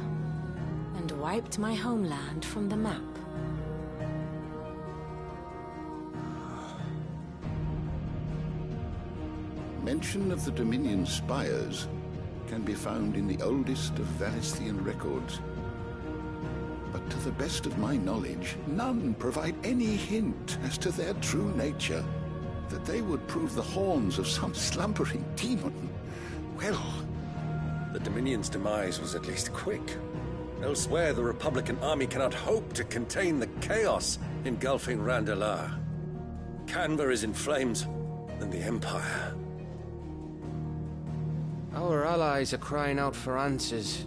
and wiped my homeland from the map. Mention of the Dominion spires can be found in the oldest of Valisthian records. But to the best of my knowledge, none provide any hint as to their true nature. That they would prove the horns of some slumbering demon. Well... The Dominion's demise was at least quick. Elsewhere, the Republican army cannot hope to contain the chaos engulfing Randalar. Canva is in flames, and the Empire. Our allies are crying out for answers.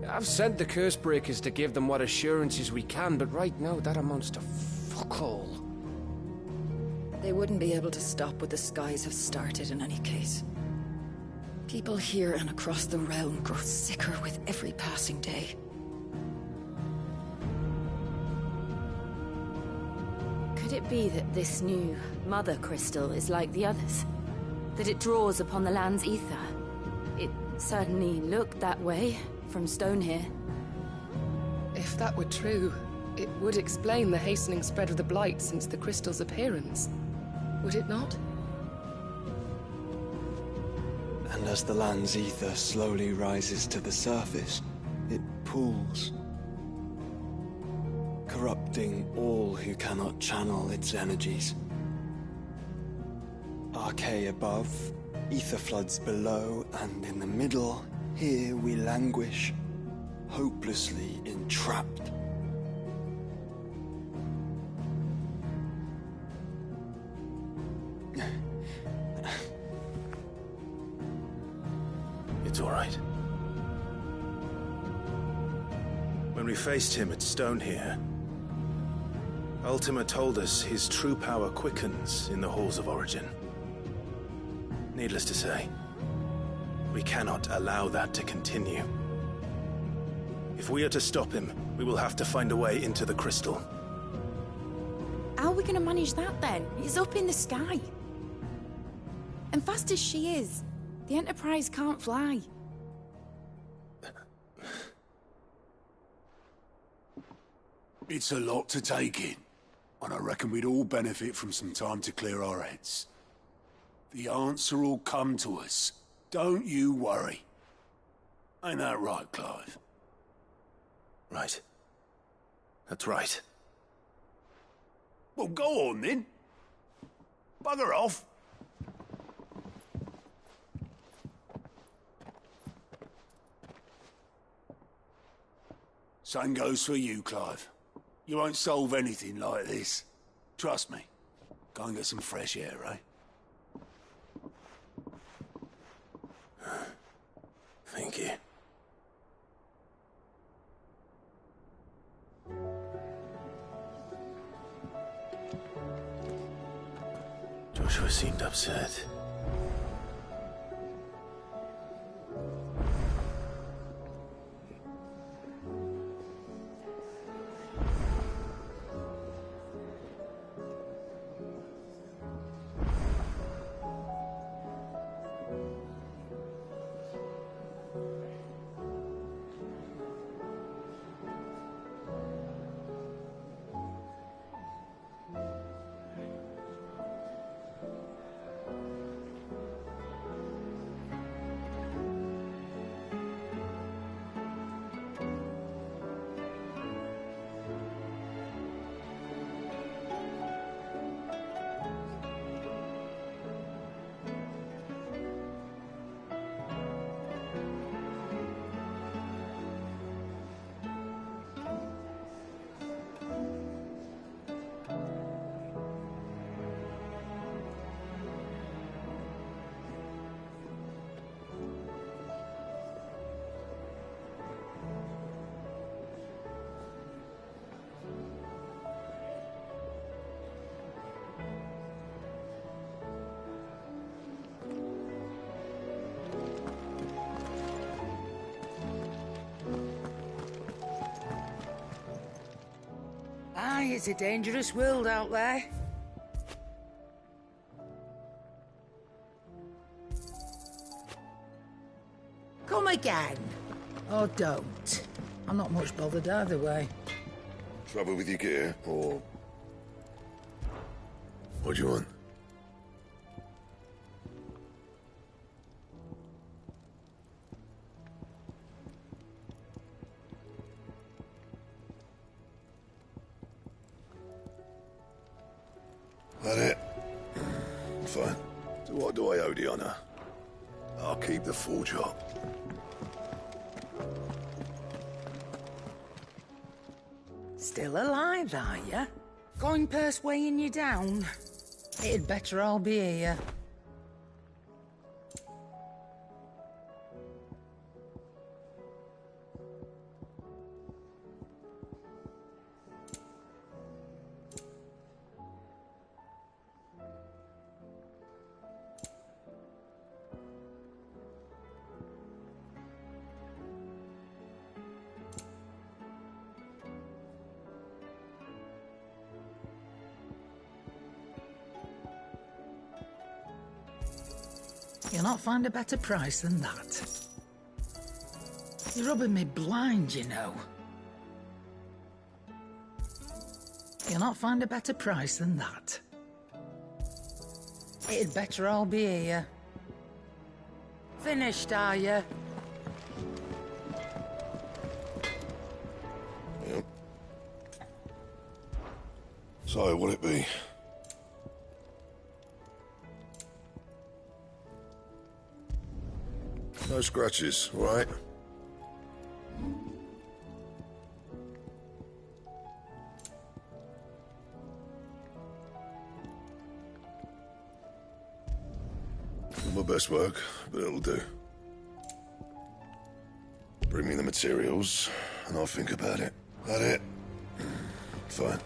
I've sent the Cursebreakers to give them what assurances we can, but right now that amounts to fuck all. They wouldn't be able to stop what the skies have started in any case. People here and across the realm grow sicker with every passing day. Could it be that this new Mother Crystal is like the others? That it draws upon the land's ether? It certainly looked that way from stone here. If that were true, it would explain the hastening spread of the Blight since the crystal's appearance. Would it not? And as the land's ether slowly rises to the surface, it pools, corrupting all who cannot channel its energies. Archay above, ether floods below, and in the middle, here we languish, hopelessly entrapped. It's all right. When we faced him at Stone here, Ultima told us his true power quickens in the halls of Origin. Needless to say, we cannot allow that to continue. If we are to stop him, we will have to find a way into the crystal. How are we going to manage that then? It's up in the sky. And fast as she is, the Enterprise can't fly. It's a lot to take in, and I reckon we'd all benefit from some time to clear our heads. The answer will come to us. Don't you worry. Ain't that right, Clive? Right. That's right. Well, go on then. Bugger off. Same goes for you, Clive. You won't solve anything like this. Trust me. Go and get some fresh air, eh? Thank you. Joshua seemed upset. Aye, it's a dangerous world out there. Come again. Or don't. I'm not much bothered either way. Trouble with your gear, or... What do you want? That it? Fine. So what do I owe the honor? I'll keep the forge up. Still alive, are ya? Coin purse weighing you down? It'd better all be here. You'll not find a better price than that. You're rubbing me blind, you know. You'll not find a better price than that. It'd better all be here. Finished, are you? Yep. So, what'd it be? No scratches, all right? Not my best work, but it'll do. Bring me the materials, and I'll think about it. That it? Fine.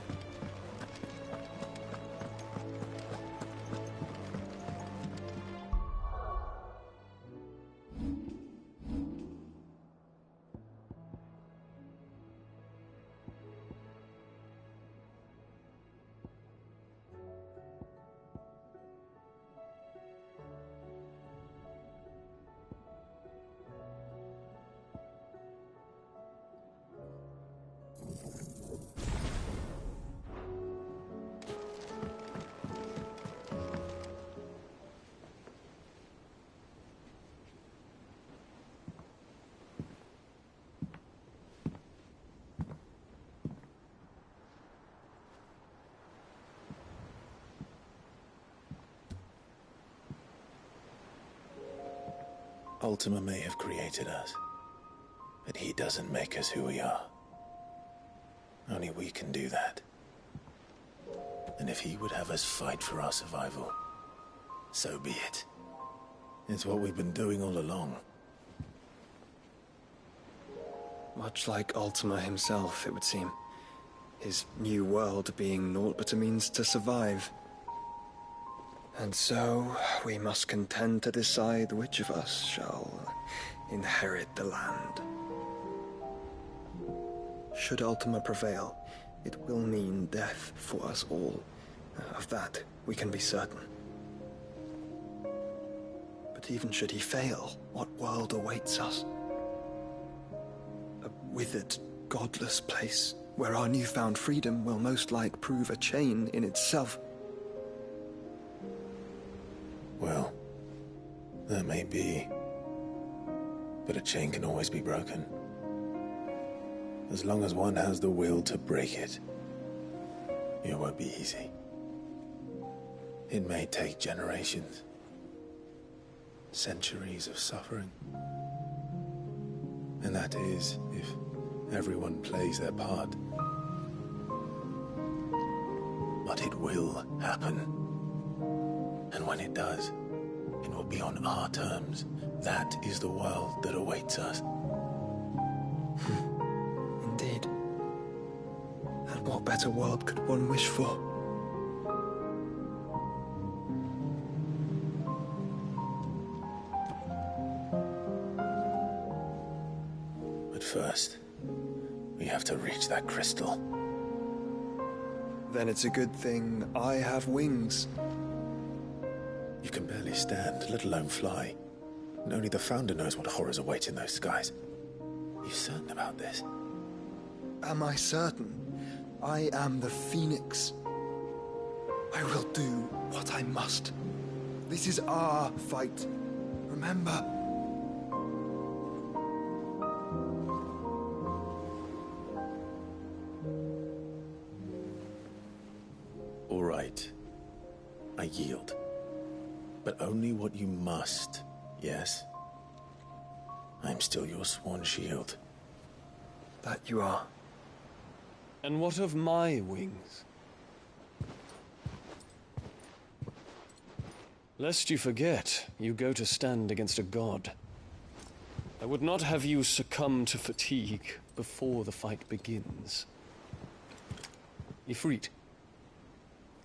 Ultima may have created us, but he doesn't make us who we are. Only we can do that. And if he would have us fight for our survival, so be it. It's what we've been doing all along. Much like Ultima himself, it would seem. His new world being naught but a means to survive. And so, we must contend to decide which of us shall inherit the land. Should Ultima prevail, it will mean death for us all. Of that, we can be certain. But even should he fail, what world awaits us? A withered, godless place, where our newfound freedom will most like prove a chain in itself. Well, that may be, but a chain can always be broken. As long as one has the will to break it, it won't be easy. It may take generations, centuries of suffering. And that is, if everyone plays their part. But it will happen. And when it does, it will be on our terms. That is the world that awaits us. Indeed. And what better world could one wish for? But first, we have to reach that crystal. Then it's a good thing I have wings. You can barely stand, let alone fly. And only the Founder knows what horrors await in those skies. You certain about this? Am I certain? I am the Phoenix. I will do what I must. This is our fight. Remember? All right. I yield. But only what you must, yes? I'm still your sworn shield. That you are. And what of my wings? Lest you forget, you go to stand against a god. I would not have you succumb to fatigue before the fight begins. Ifrit,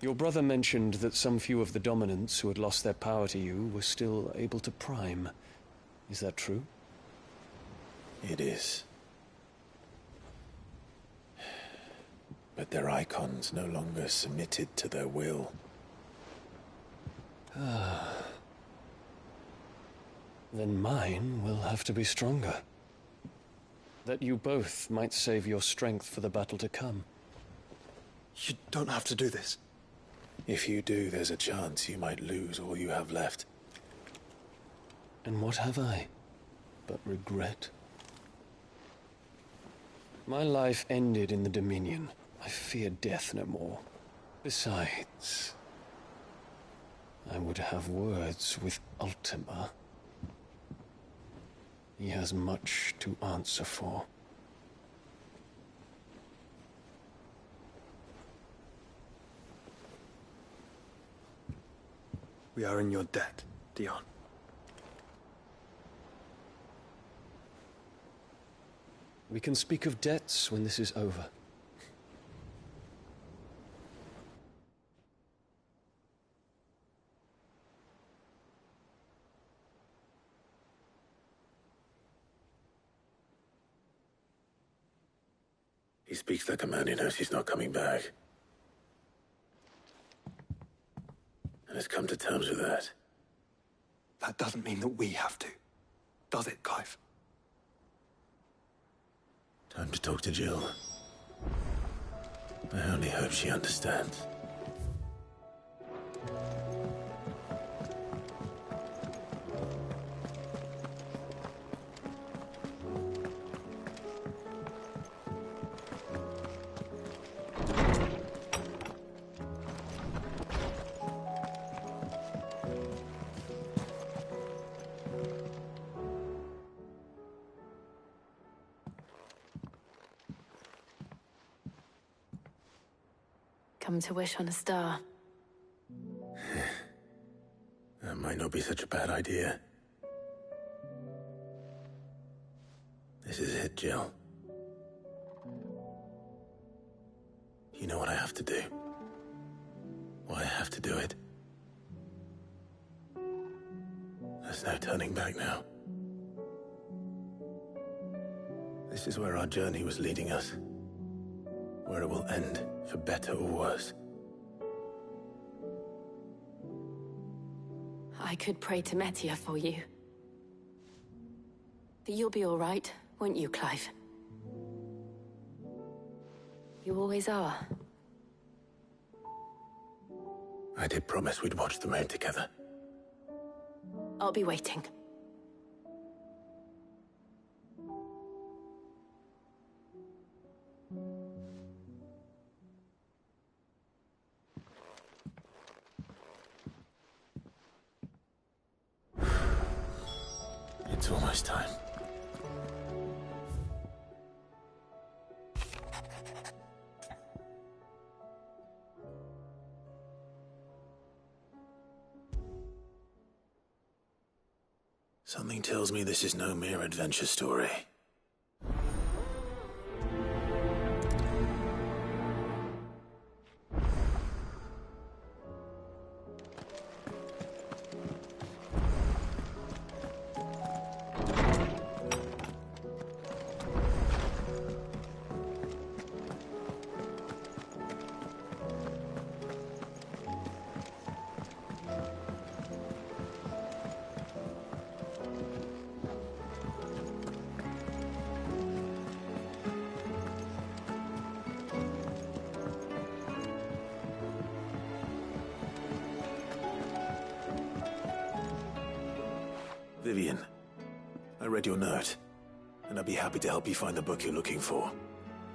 your brother mentioned that some few of the dominants who had lost their power to you were still able to prime. Is that true? It is. But their icons no longer submitted to their will. Then mine will have to be stronger. That you both might save your strength for the battle to come. You don't have to do this. If you do, there's a chance you might lose all you have left. And what have I but regret? My life ended in the Dominion. I fear death no more. Besides, I would have words with Ultima. He has much to answer for. We are in your debt, Dion. We can speak of debts when this is over. He speaks like a man who knows he's not coming back. And has come to terms with that. That doesn't mean that we have to. Does it, Clive? Time to talk to Jill. I only hope she understands. Come to wish on a star. That might not be such a bad idea. This is it, Jill. You know what I have to do. Why I have to do it. There's no turning back now. This is where our journey was leading us. Where it will end, for better or worse. I could pray to Metia for you. But you'll be all right, won't you, Clive? You always are. I did promise we'd watch the moon together. I'll be waiting. It's almost time. Something tells me this is no mere adventure story. Vivian, I read your note, and I'd be happy to help you find the book you're looking for.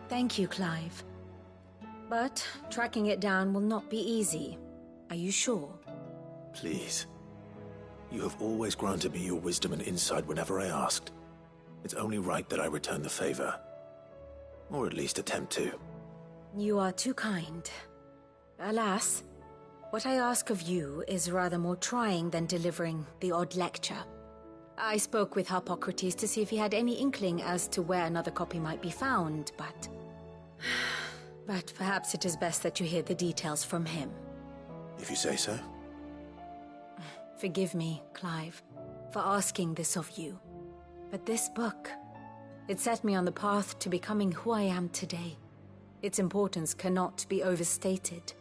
Thank you, Clive. But tracking it down will not be easy. Are you sure? Please. You have always granted me your wisdom and insight whenever I asked. It's only right that I return the favor. Or at least attempt to. You are too kind. Alas, what I ask of you is rather more trying than delivering the odd lecture. I spoke with Harpocrates to see if he had any inkling as to where another copy might be found, but perhaps it is best that you hear the details from him. If you say so. Forgive me, Clive, for asking this of you. But this book, it set me on the path to becoming who I am today. Its importance cannot be overstated.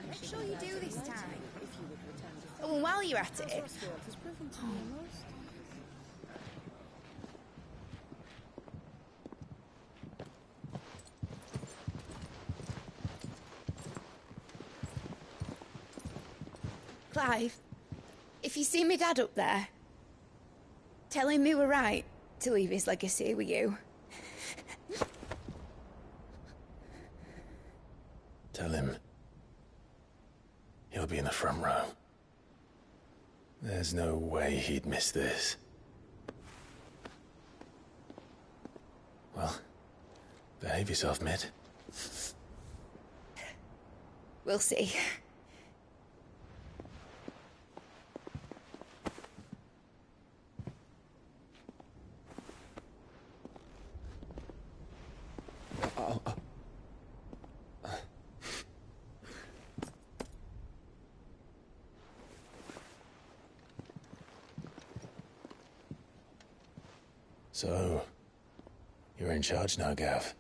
Make sure you do this time. Oh, and while you're at it... Clive, if you see me dad up there, tell him we were right to leave his legacy with you. Tell him he'll be in the front row. There's no way he'd miss this. Well, behave yourself, Mid. We'll see. So, you're in charge now, Gav.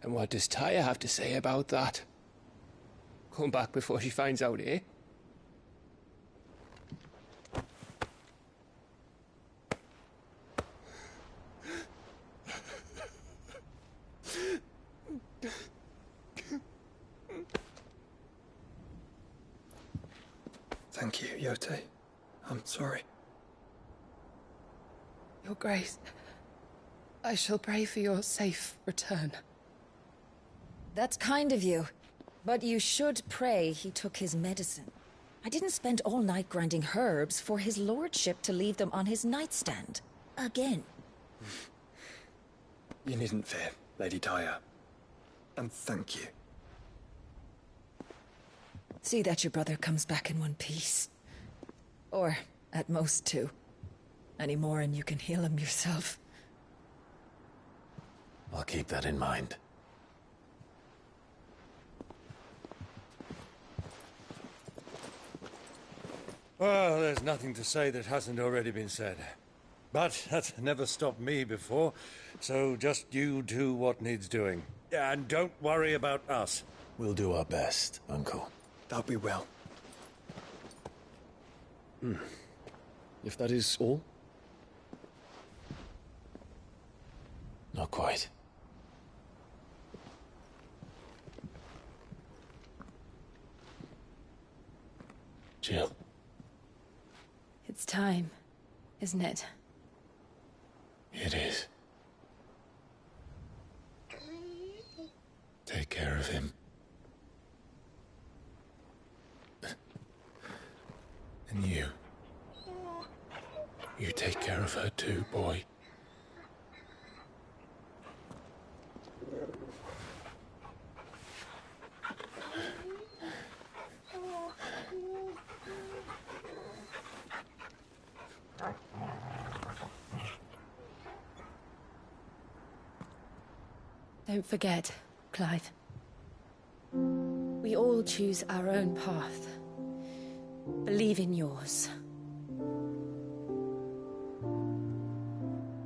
And what does Tyre have to say about that? Come back before she finds out, eh? Thank you, Yote. I'm sorry. Your Grace, I shall pray for your safe return. That's kind of you. But you should pray he took his medicine. I didn't spend all night grinding herbs for his lordship to leave them on his nightstand. Again. You needn't fear, Lady Tyre. And thank you. See that your brother comes back in one piece. Or, at most, two. Any more and you can heal him yourself. I'll keep that in mind. Well, there's nothing to say that hasn't already been said. But that's never stopped me before, so just you do what needs doing. And don't worry about us. We'll do our best, Uncle. That'll be well. If that is all? Not quite. Jill. It's time, isn't it? It is. Take care of him. And you. You take care of her too, boy. Don't forget, Clive. We all choose our own path. Believe in yours.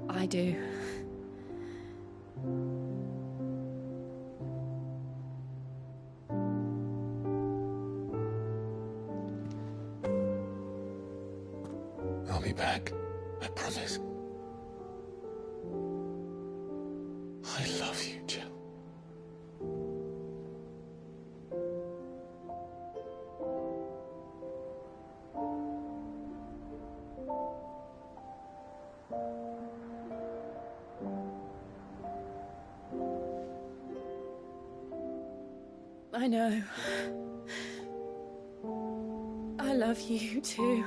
I do. I'll be back. I promise. I love you, Jill. I know. I love you too.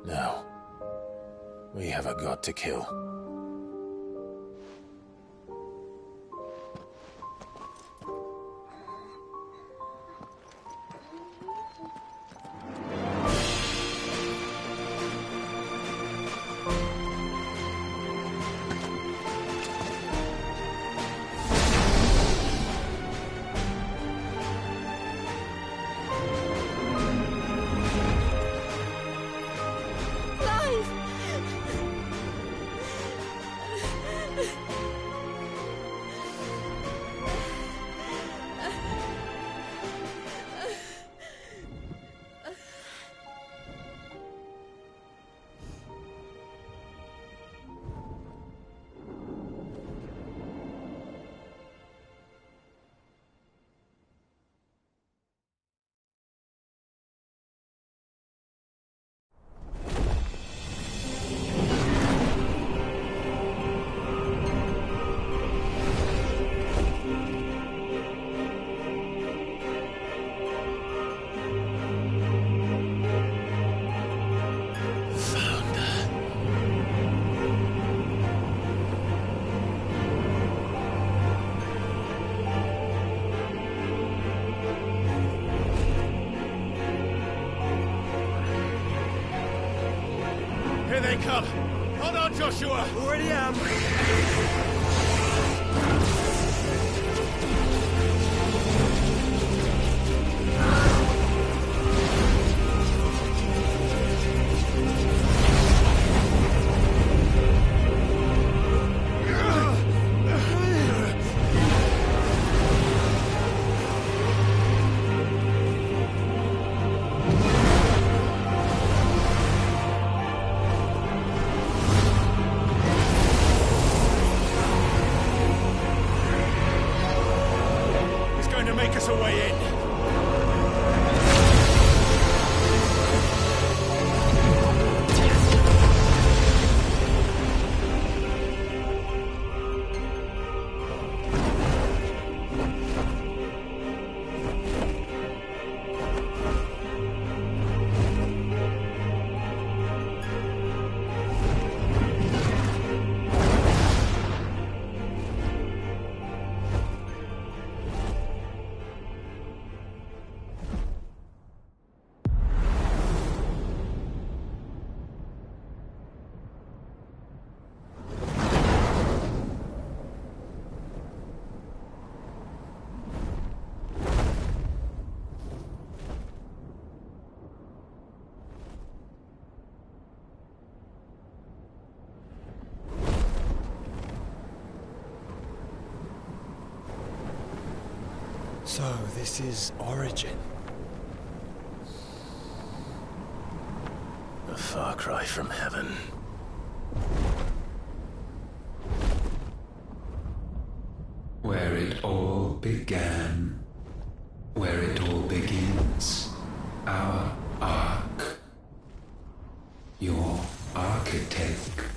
Now, we have a god to kill. Here they come! Hold on, Joshua! Already am! Make us a way in. So, this is Origin. A far cry from heaven. Where it all began, where it all begins, our ark, your architect.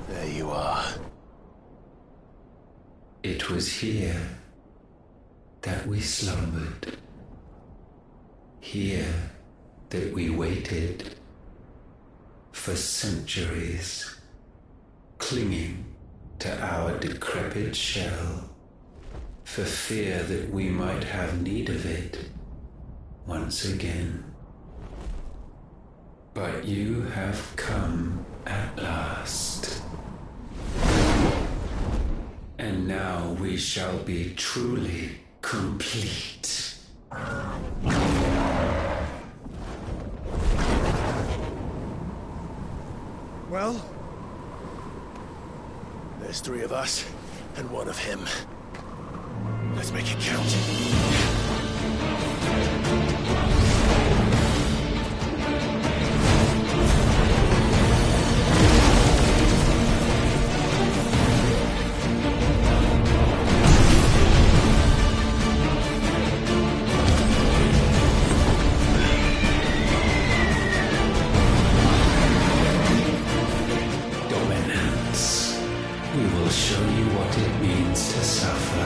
There you are. It was here that we slumbered. Here that we waited for centuries, clinging to our decrepit shell, for fear that we might have need of it once again. But you have come at last. And now we shall be truly complete. Well? There's 3 of us, and 1 of him. Let's make it count. Dominance. We will show you what it means to suffer.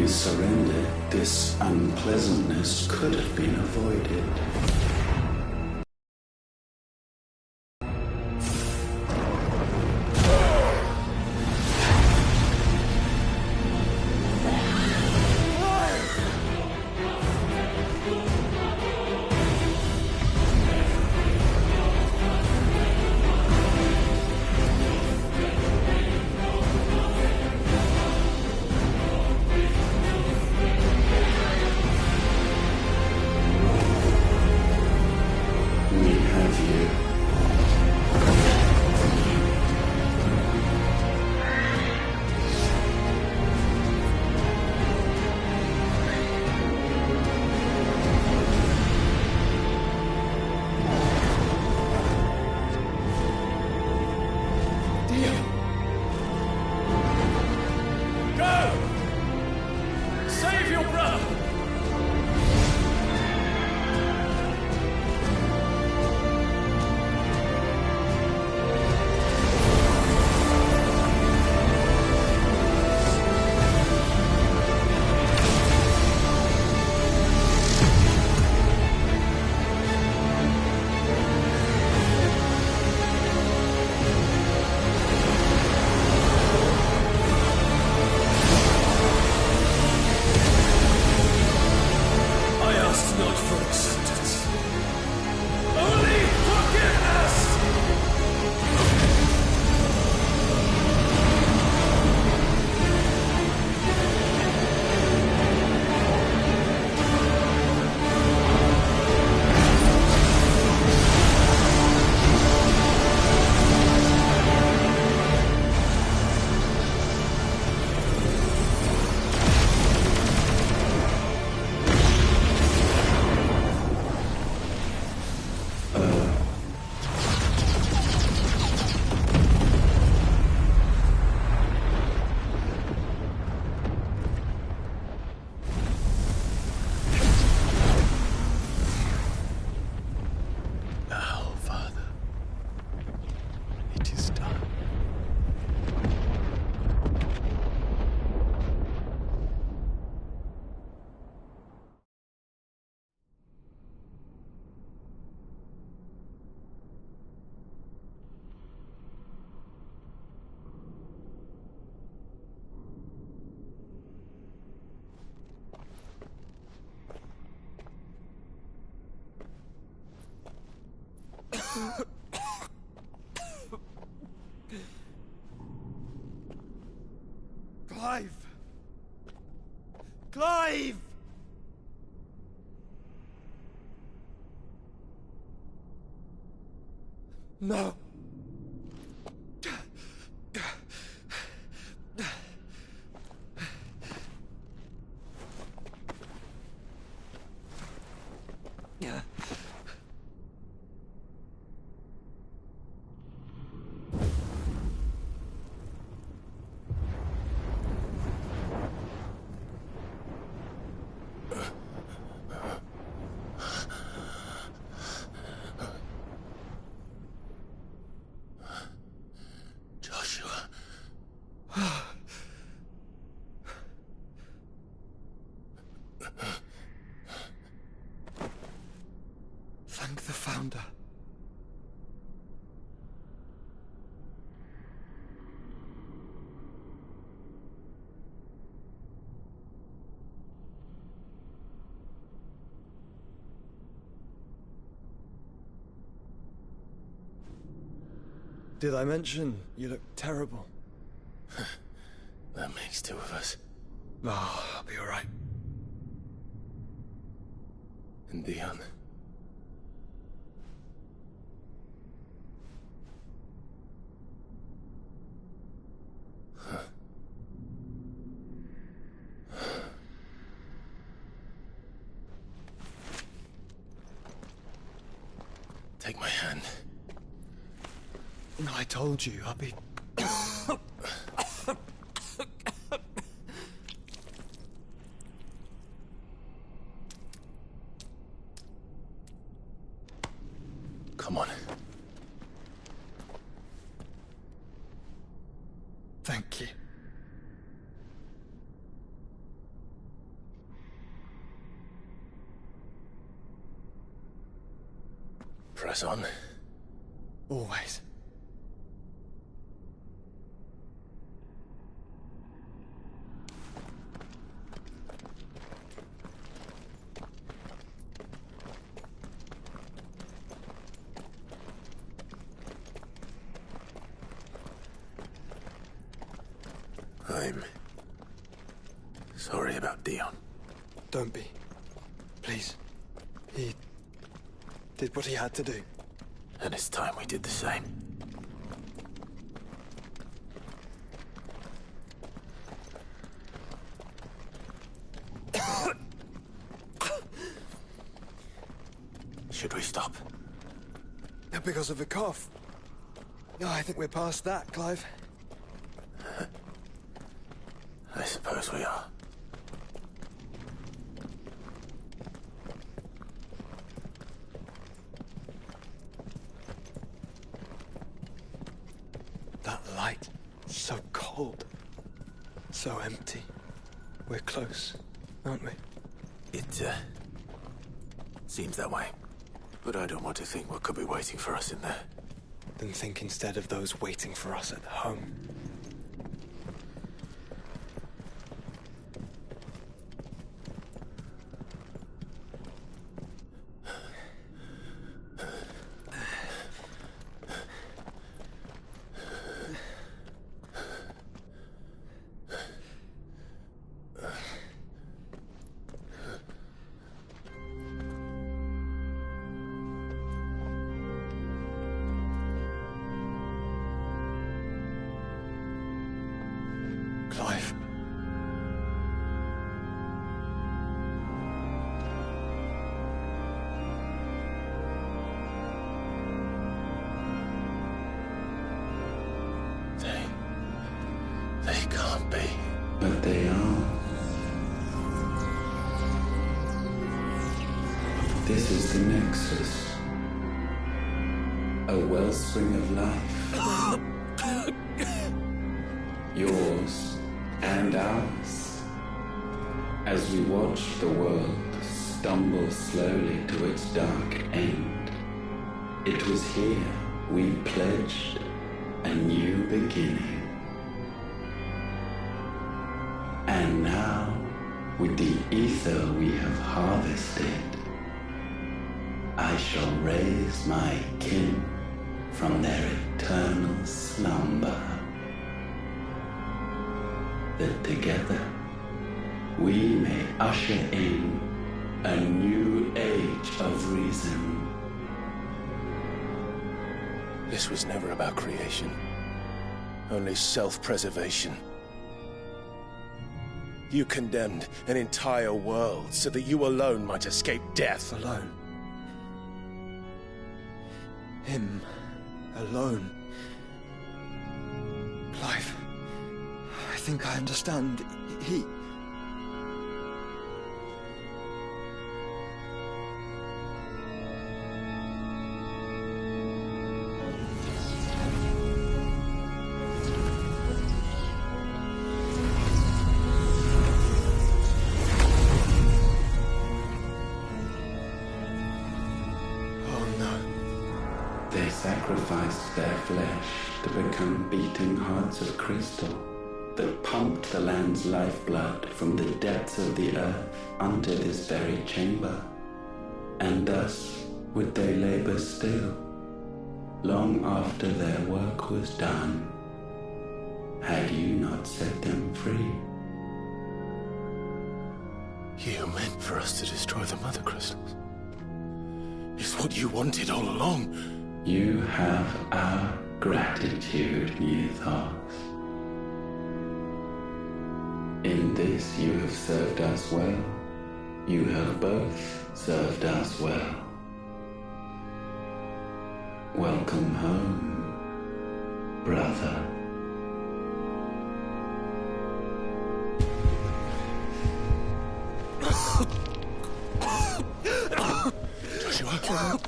we surrendered, this unpleasantness could have been avoided. Clive! Clive! No. Thank the Founder. Did I mention you look terrible? That makes two of us. Oh, I'll be alright. And Dion. Take my hand. I told you, I'll be... Come on. Thank you. press on. Always. I'm sorry about Dion. Don't be. Please. He did what he had to do. And it's time we did the same. Should we stop? Because of the cough. No, I think we're past that, Clive. I suppose we are. That light, so cold, so empty. We're close, aren't we? It, seems that way. But I don't want to think what could be waiting for us in there. Then think instead of those waiting for us at home. Clive. They can't be. But they are. This is the Nexus. A wellspring of life. Yours and ours. As we watch the world stumble slowly to its dark end, it was here we pledged a new beginning. And now, with the ether we have harvested, I shall raise my kin from their eternal slumber. That together we may usher in a new age of reason. This was never about creation. Only self-preservation. You condemned an entire world so that you alone might escape death. Alone. Him. Alone. Clive. I think I understand. He... They sacrificed their flesh to become beating hearts of crystal that pumped the land's lifeblood from the depths of the earth unto this very chamber. And thus would they labor still, long after their work was done, had you not set them free. You meant for us to destroy the Mother Crystals. It's what you wanted all along. You have our gratitude, Newthos. In this you have served us well. You have both served us well. Welcome home, brother. Joshua.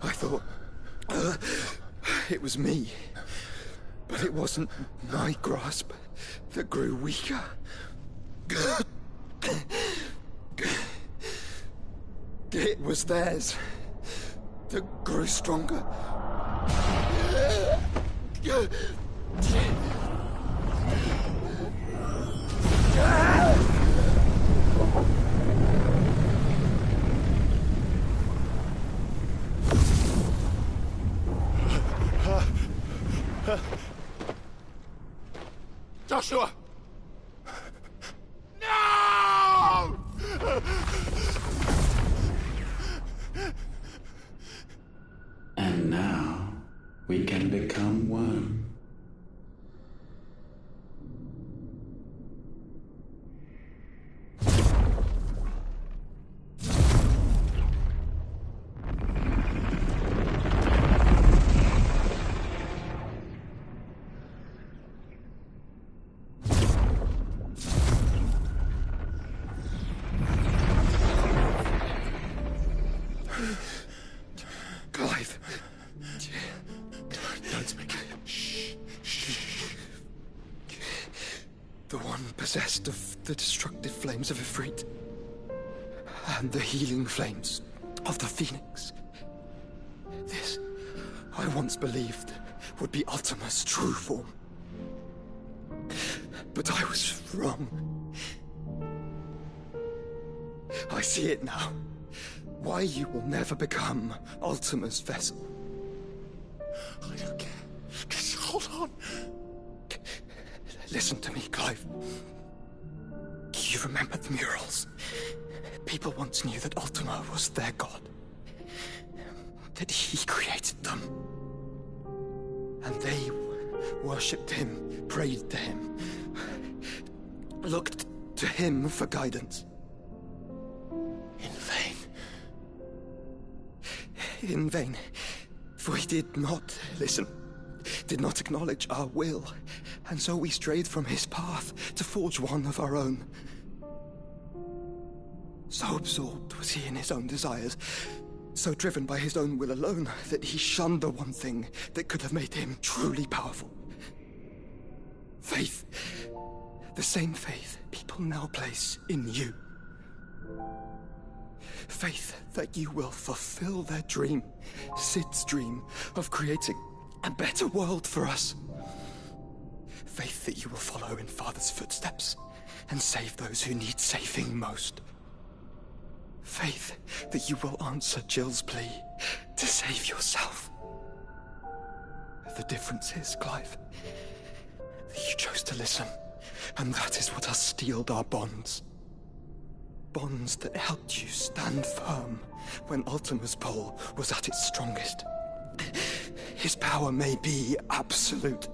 I thought... it was me. But it wasn't my grasp that grew weaker. It was theirs that grew stronger. Joshua! No! And now we can become one. Clive. Don't speak. The one possessed of the destructive flames of Ifrit and the healing flames of the Phoenix. This, I once believed, would be Ultima's true form. But I was wrong. I see it now. Why you will never become Ultima's vessel. I don't care. Just hold on. Listen to me, Clive. You remember the murals? People once knew that Ultima was their god. That he created them. And they worshipped him, prayed to him, looked to him for guidance. In vain. In vain. For he did not listen, did not acknowledge our will, and so we strayed from his path to forge one of our own. So absorbed was he in his own desires, so driven by his own will alone, that he shunned the one thing that could have made him truly powerful. Faith. The same faith people now place in you. Faith that you will fulfill their dream, Sid's dream, of creating a better world for us. Faith that you will follow in Father's footsteps and save those who need saving most. Faith that you will answer Jill's plea to save yourself. The difference is, Clive, that you chose to listen, and that is what has steeled our bonds. Bonds that helped you stand firm when Ultima's pull was at its strongest. His power may be absolute,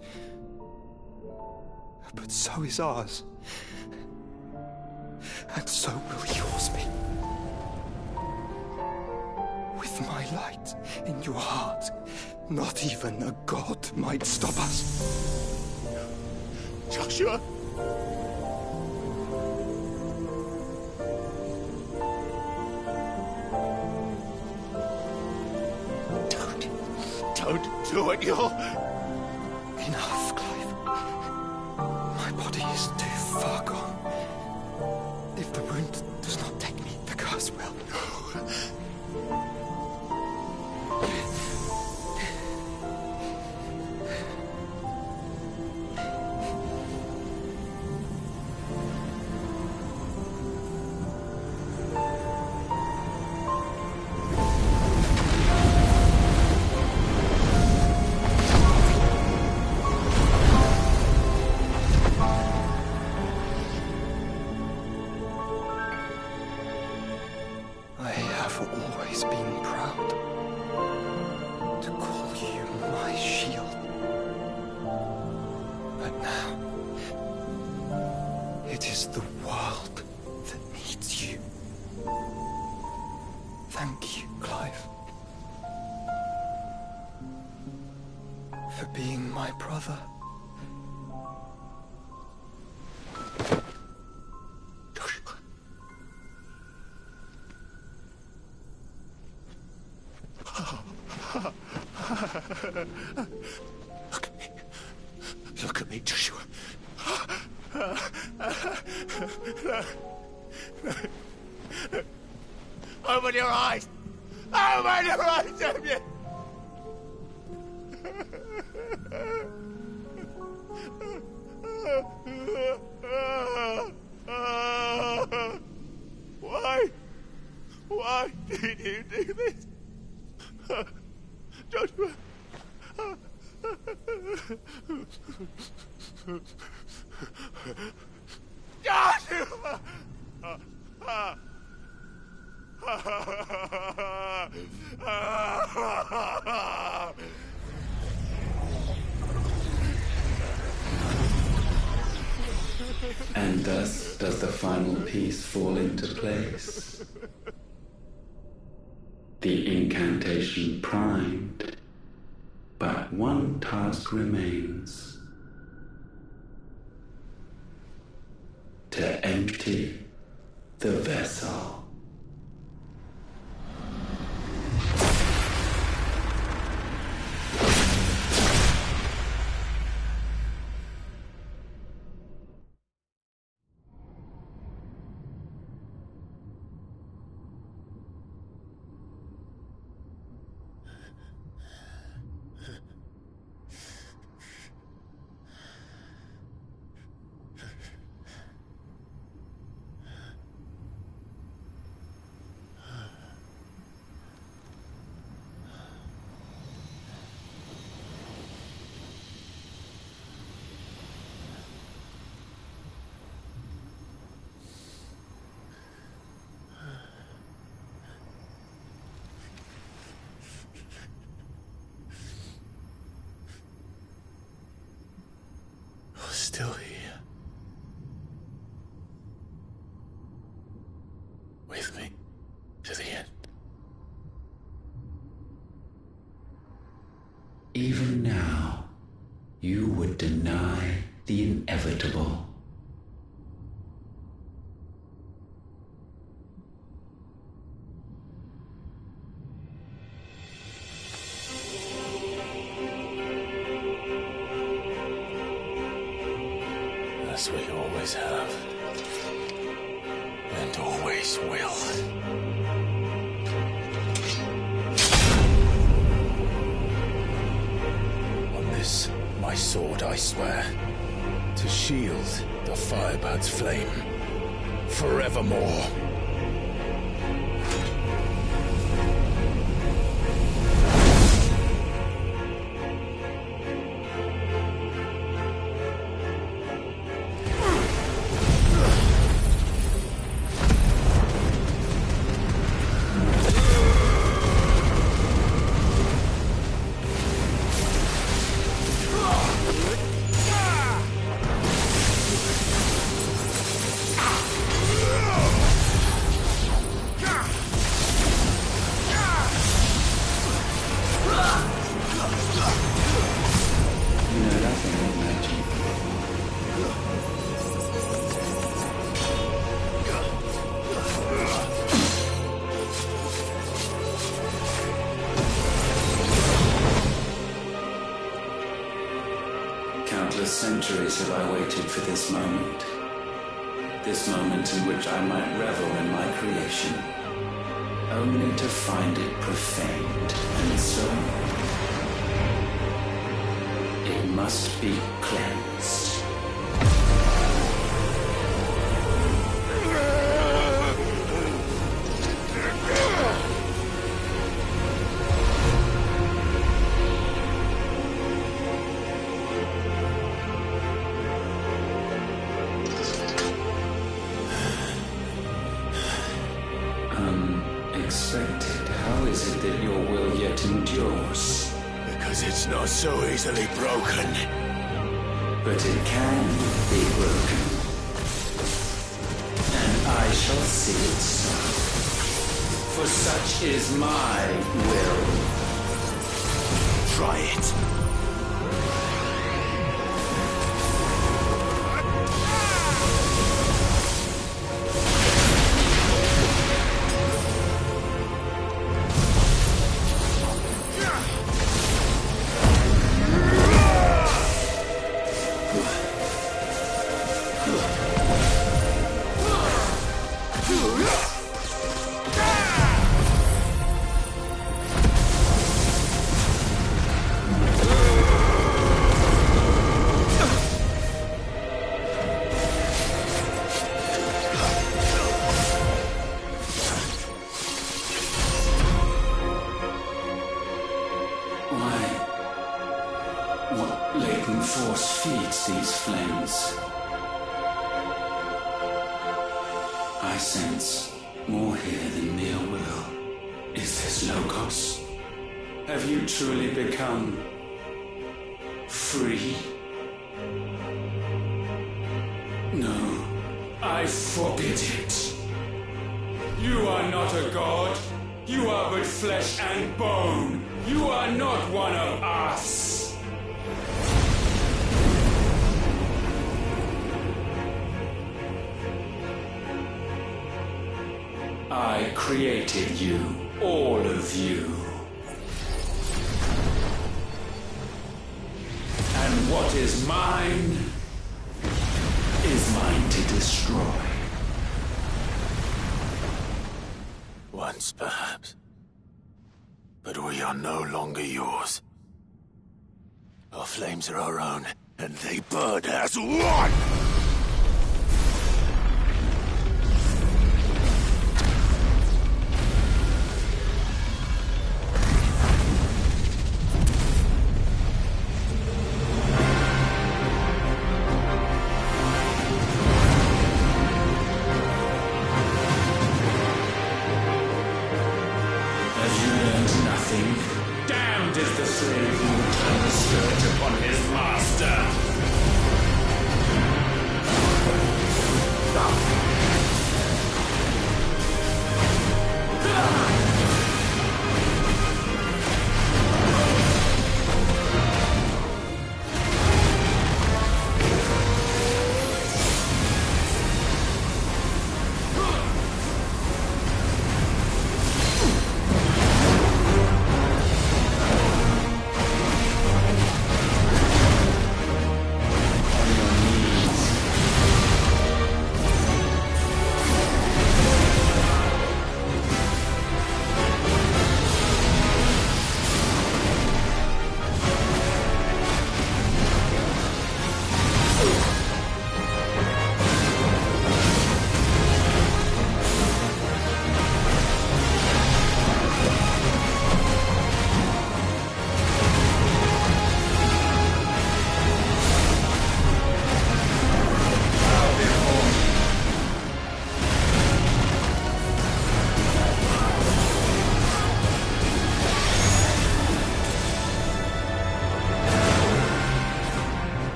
but so is ours. And so will yours be. With my light in your heart, not even a god might stop us. Joshua! Don't do it, you're... Enough, Clive. My body is too far gone. If the wound does not take me, the curse will. Look at me, Joshua. Open your eyes! Open your eyes, Damien! Why? Why did you do this? Joshua! Joshua! And thus does the final piece fall into place. The incantation primed, but one task remains. To empty the vessel. Still here. With me to the end. Even now, you would deny the inevitable. As we always have. And always will. On this, my sword, I swear, to shield the Firebird's flame forevermore. Countless centuries have I waited for this moment. This moment in which I might revel in my creation, only to find it profaned, and so it must be cleansed. Unexpected. How is it that your will yet endures? Because it's not so easily broken. But it can be broken. And I shall see it so. For such is my will. Try it. What latent force feeds these flames? I sense more here than mere will. Is this Logos? Have you truly become free? No, I forbid it. You are not a god. You are but flesh and bone. You are not one of us. I created you, all of you. And what is mine is mine to destroy. Once, perhaps. But we are no longer yours. Our flames are our own, and they burn as one! Damned is the slave who will turn the spirit upon his master.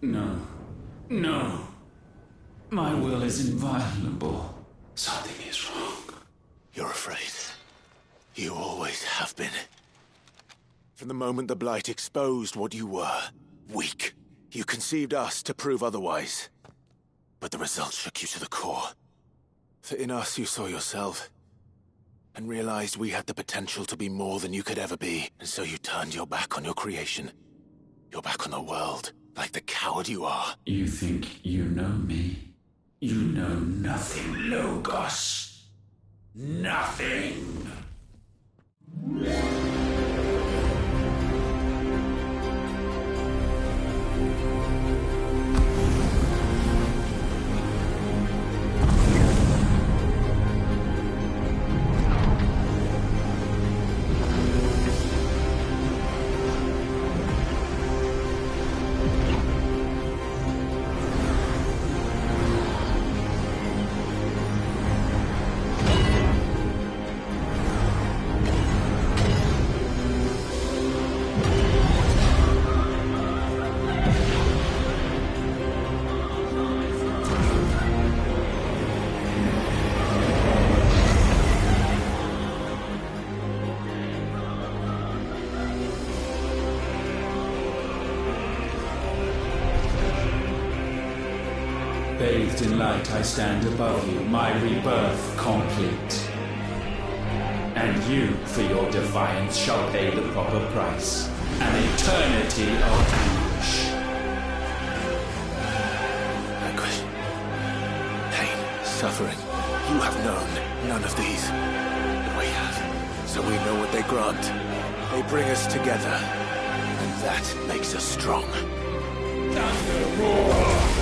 No. No. My will is inviolable. Something is wrong. You're afraid. You always have been. From the moment the Blight exposed what you were, weak, you conceived us to prove otherwise. But the results shook you to the core. For in us you saw yourself, and realized we had the potential to be more than you could ever be. And so you turned your back on your creation. Your back on the world, like the coward you are. You think you know me? You know nothing, Logos. Nothing! Bathed in light, I stand above you, my rebirth complete. And you, for your defiance, shall pay the proper price. An eternity of anguish. Anguish. Pain. Suffering. You have known none of these. But we have. So we know what they grant. They bring us together. And that makes us strong. Thunder roar!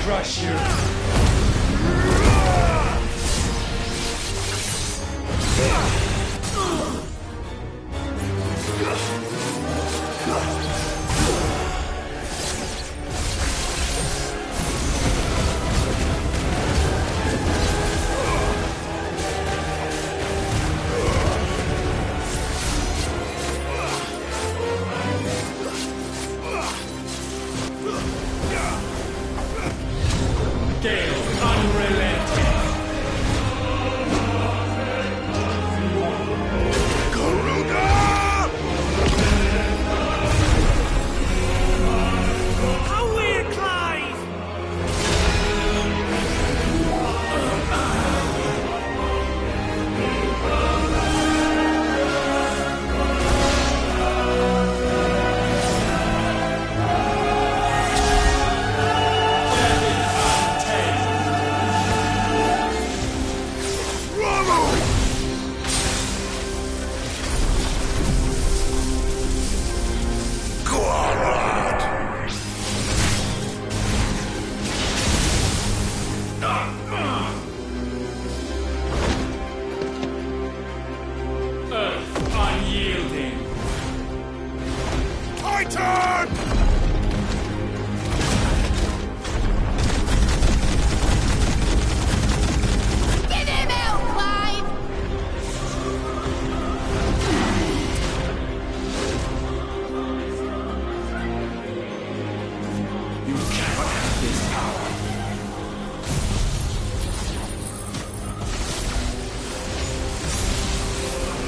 Crush you!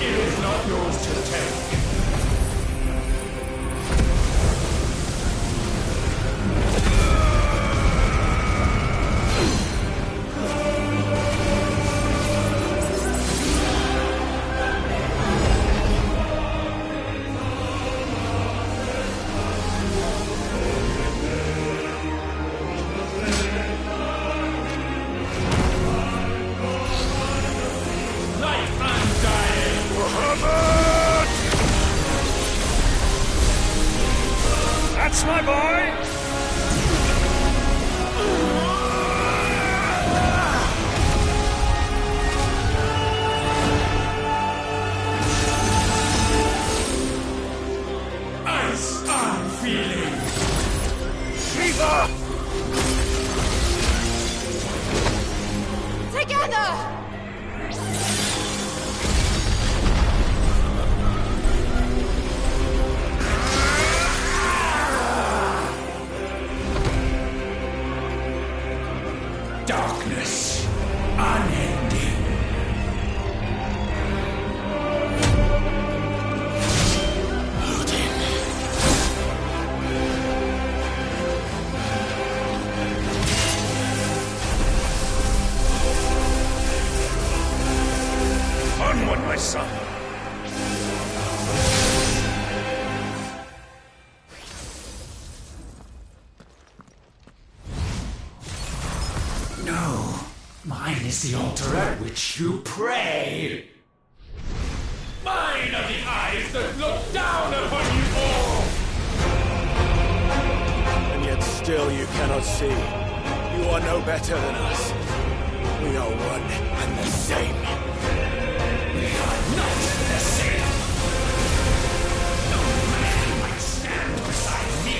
It is not yours to take. That's my boy! I start feeling Shiva! Together! Darkness, unending. Odin. Onward, my son! No, mine is the altar at which you pray. Mine are the eyes that look down upon you all. And yet still you cannot see. You are no better than us. We are one and the same. We are not the same. No man might stand beside me.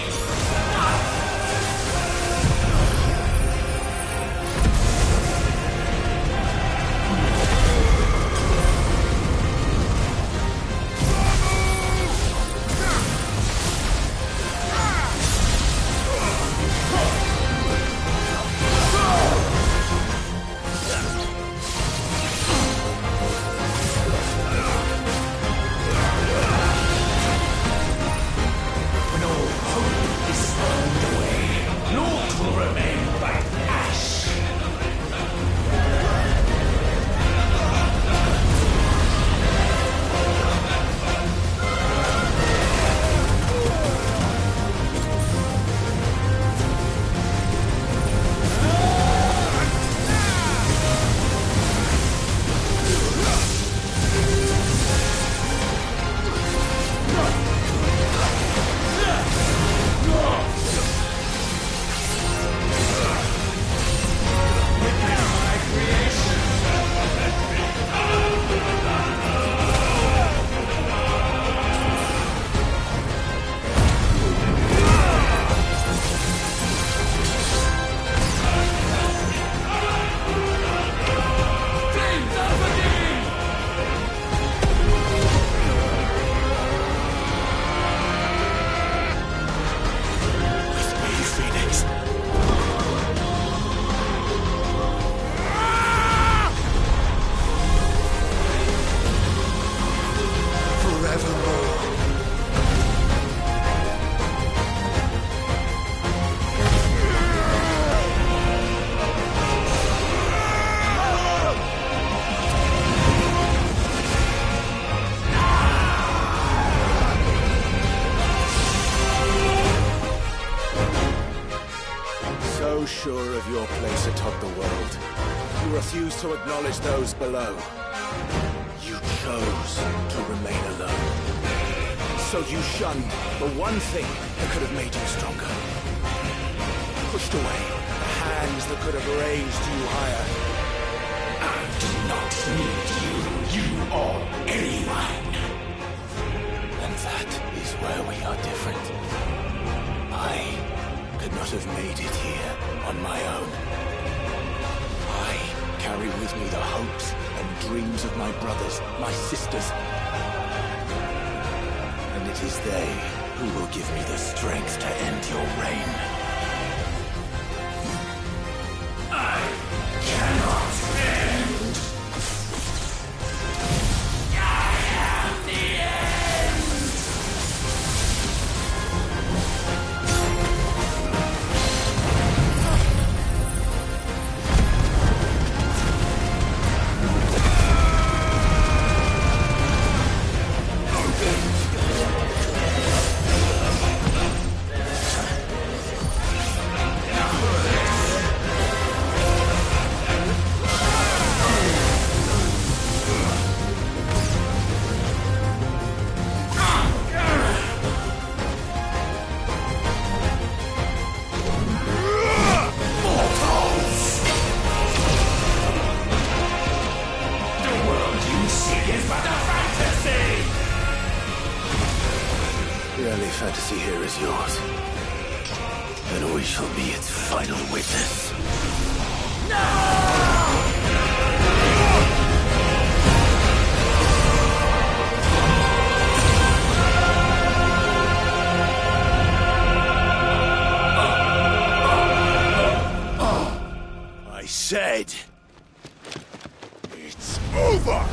Sure of your place atop the world, you refuse to acknowledge those below. You chose to remain alone. So you shunned the one thing that could have made you stronger. Pushed away the hands that could have raised you higher. I do not need you, you or anyone. And that is where we are different. I could not have made it here on my own. I carry with me the hopes and dreams of my brothers, my sisters. And it is they who will give me the strength to end your reign. I cannot end. I am the end. The early fantasy here is yours. And we shall be its final witness. I said... it's over!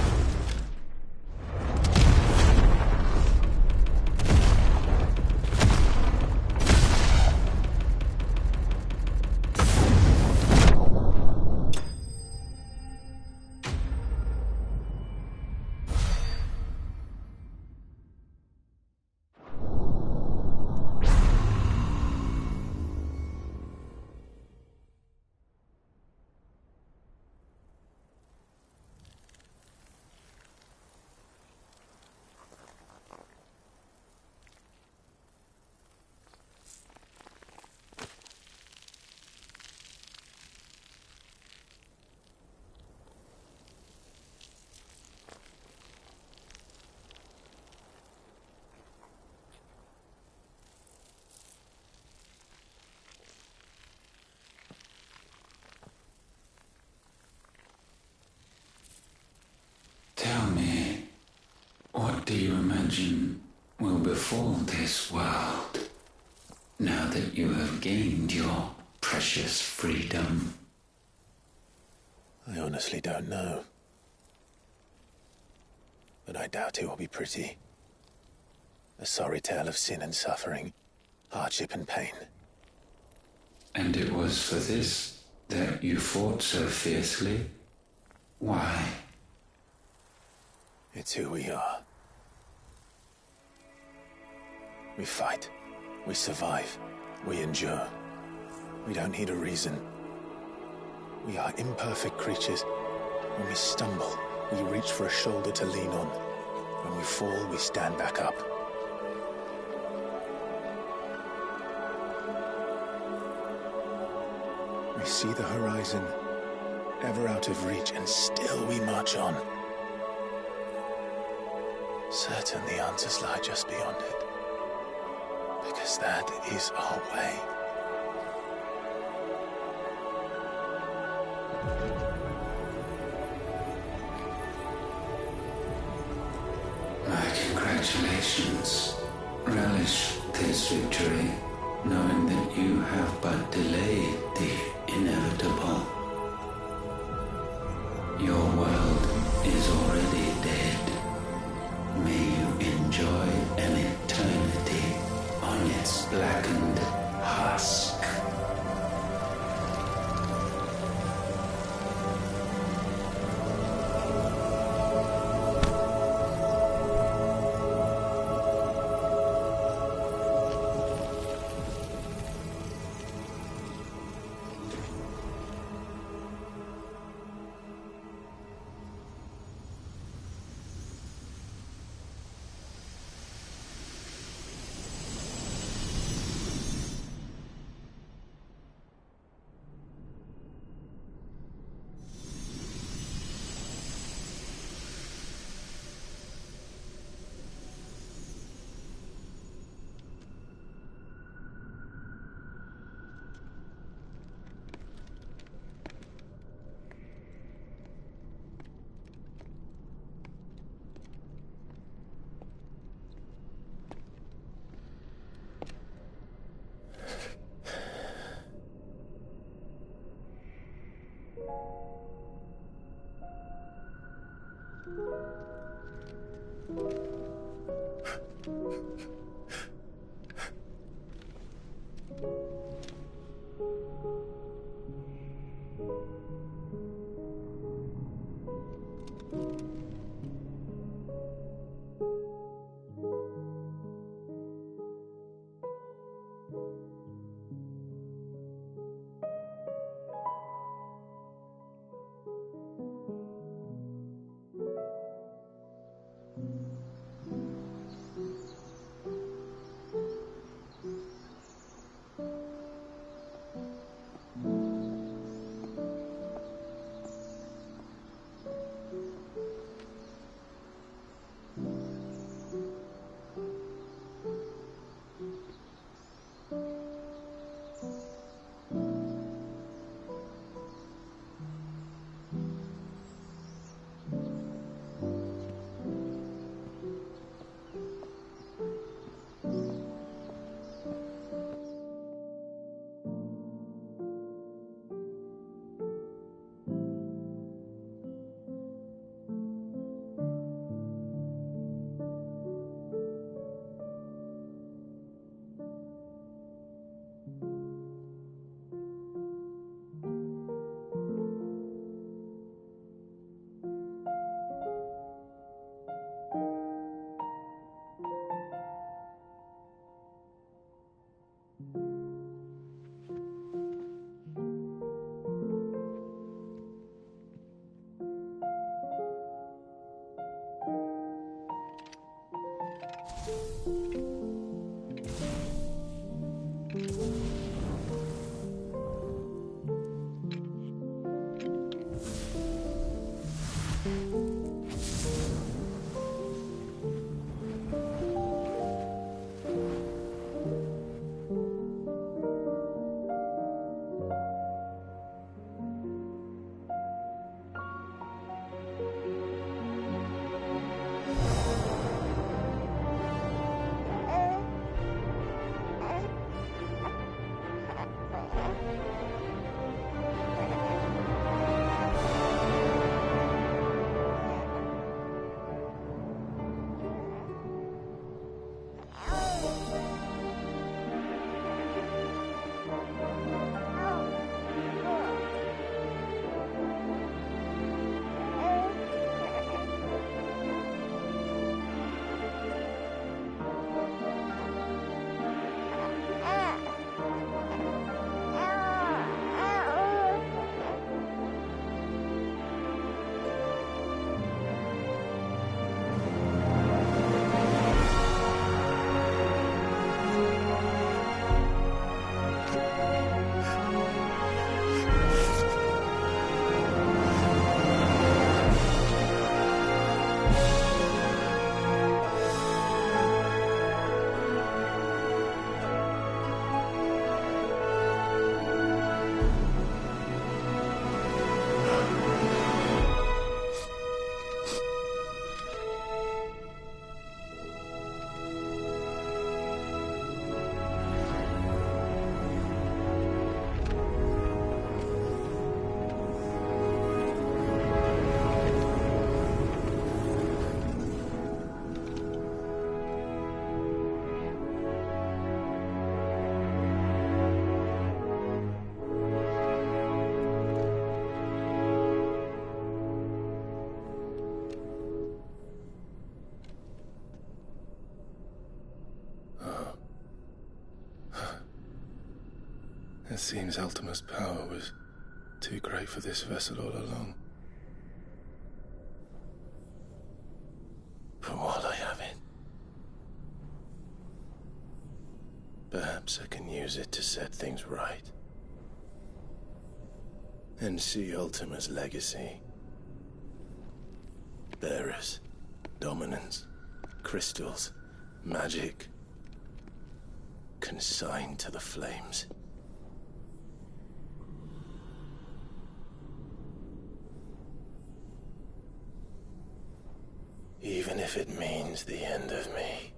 Tell me, what do you imagine will befall this world now that you have gained your precious freedom? I honestly don't know. But I doubt it will be pretty. A sorry tale of sin and suffering, hardship and pain. And it was for this that you fought so fiercely? Why? It's who we are. We fight. We survive. We endure. We don't need a reason. We are imperfect creatures. When we stumble, we reach for a shoulder to lean on. When we fall, we stand back up. We see the horizon, ever out of reach, and still we march on. Certain the answers lie just beyond it. Because that is our way. My congratulations. Relish this victory, knowing that you have but delayed the inevitable. Your world is already dead. May you enjoy an eternity on its blackened husk. It seems Ultima's power was too great for this vessel all along. But while I have it, perhaps I can use it to set things right. And see Ultima's legacy. Bearers, dominance, crystals, magic, consigned to the flames. Even if it means the end of me.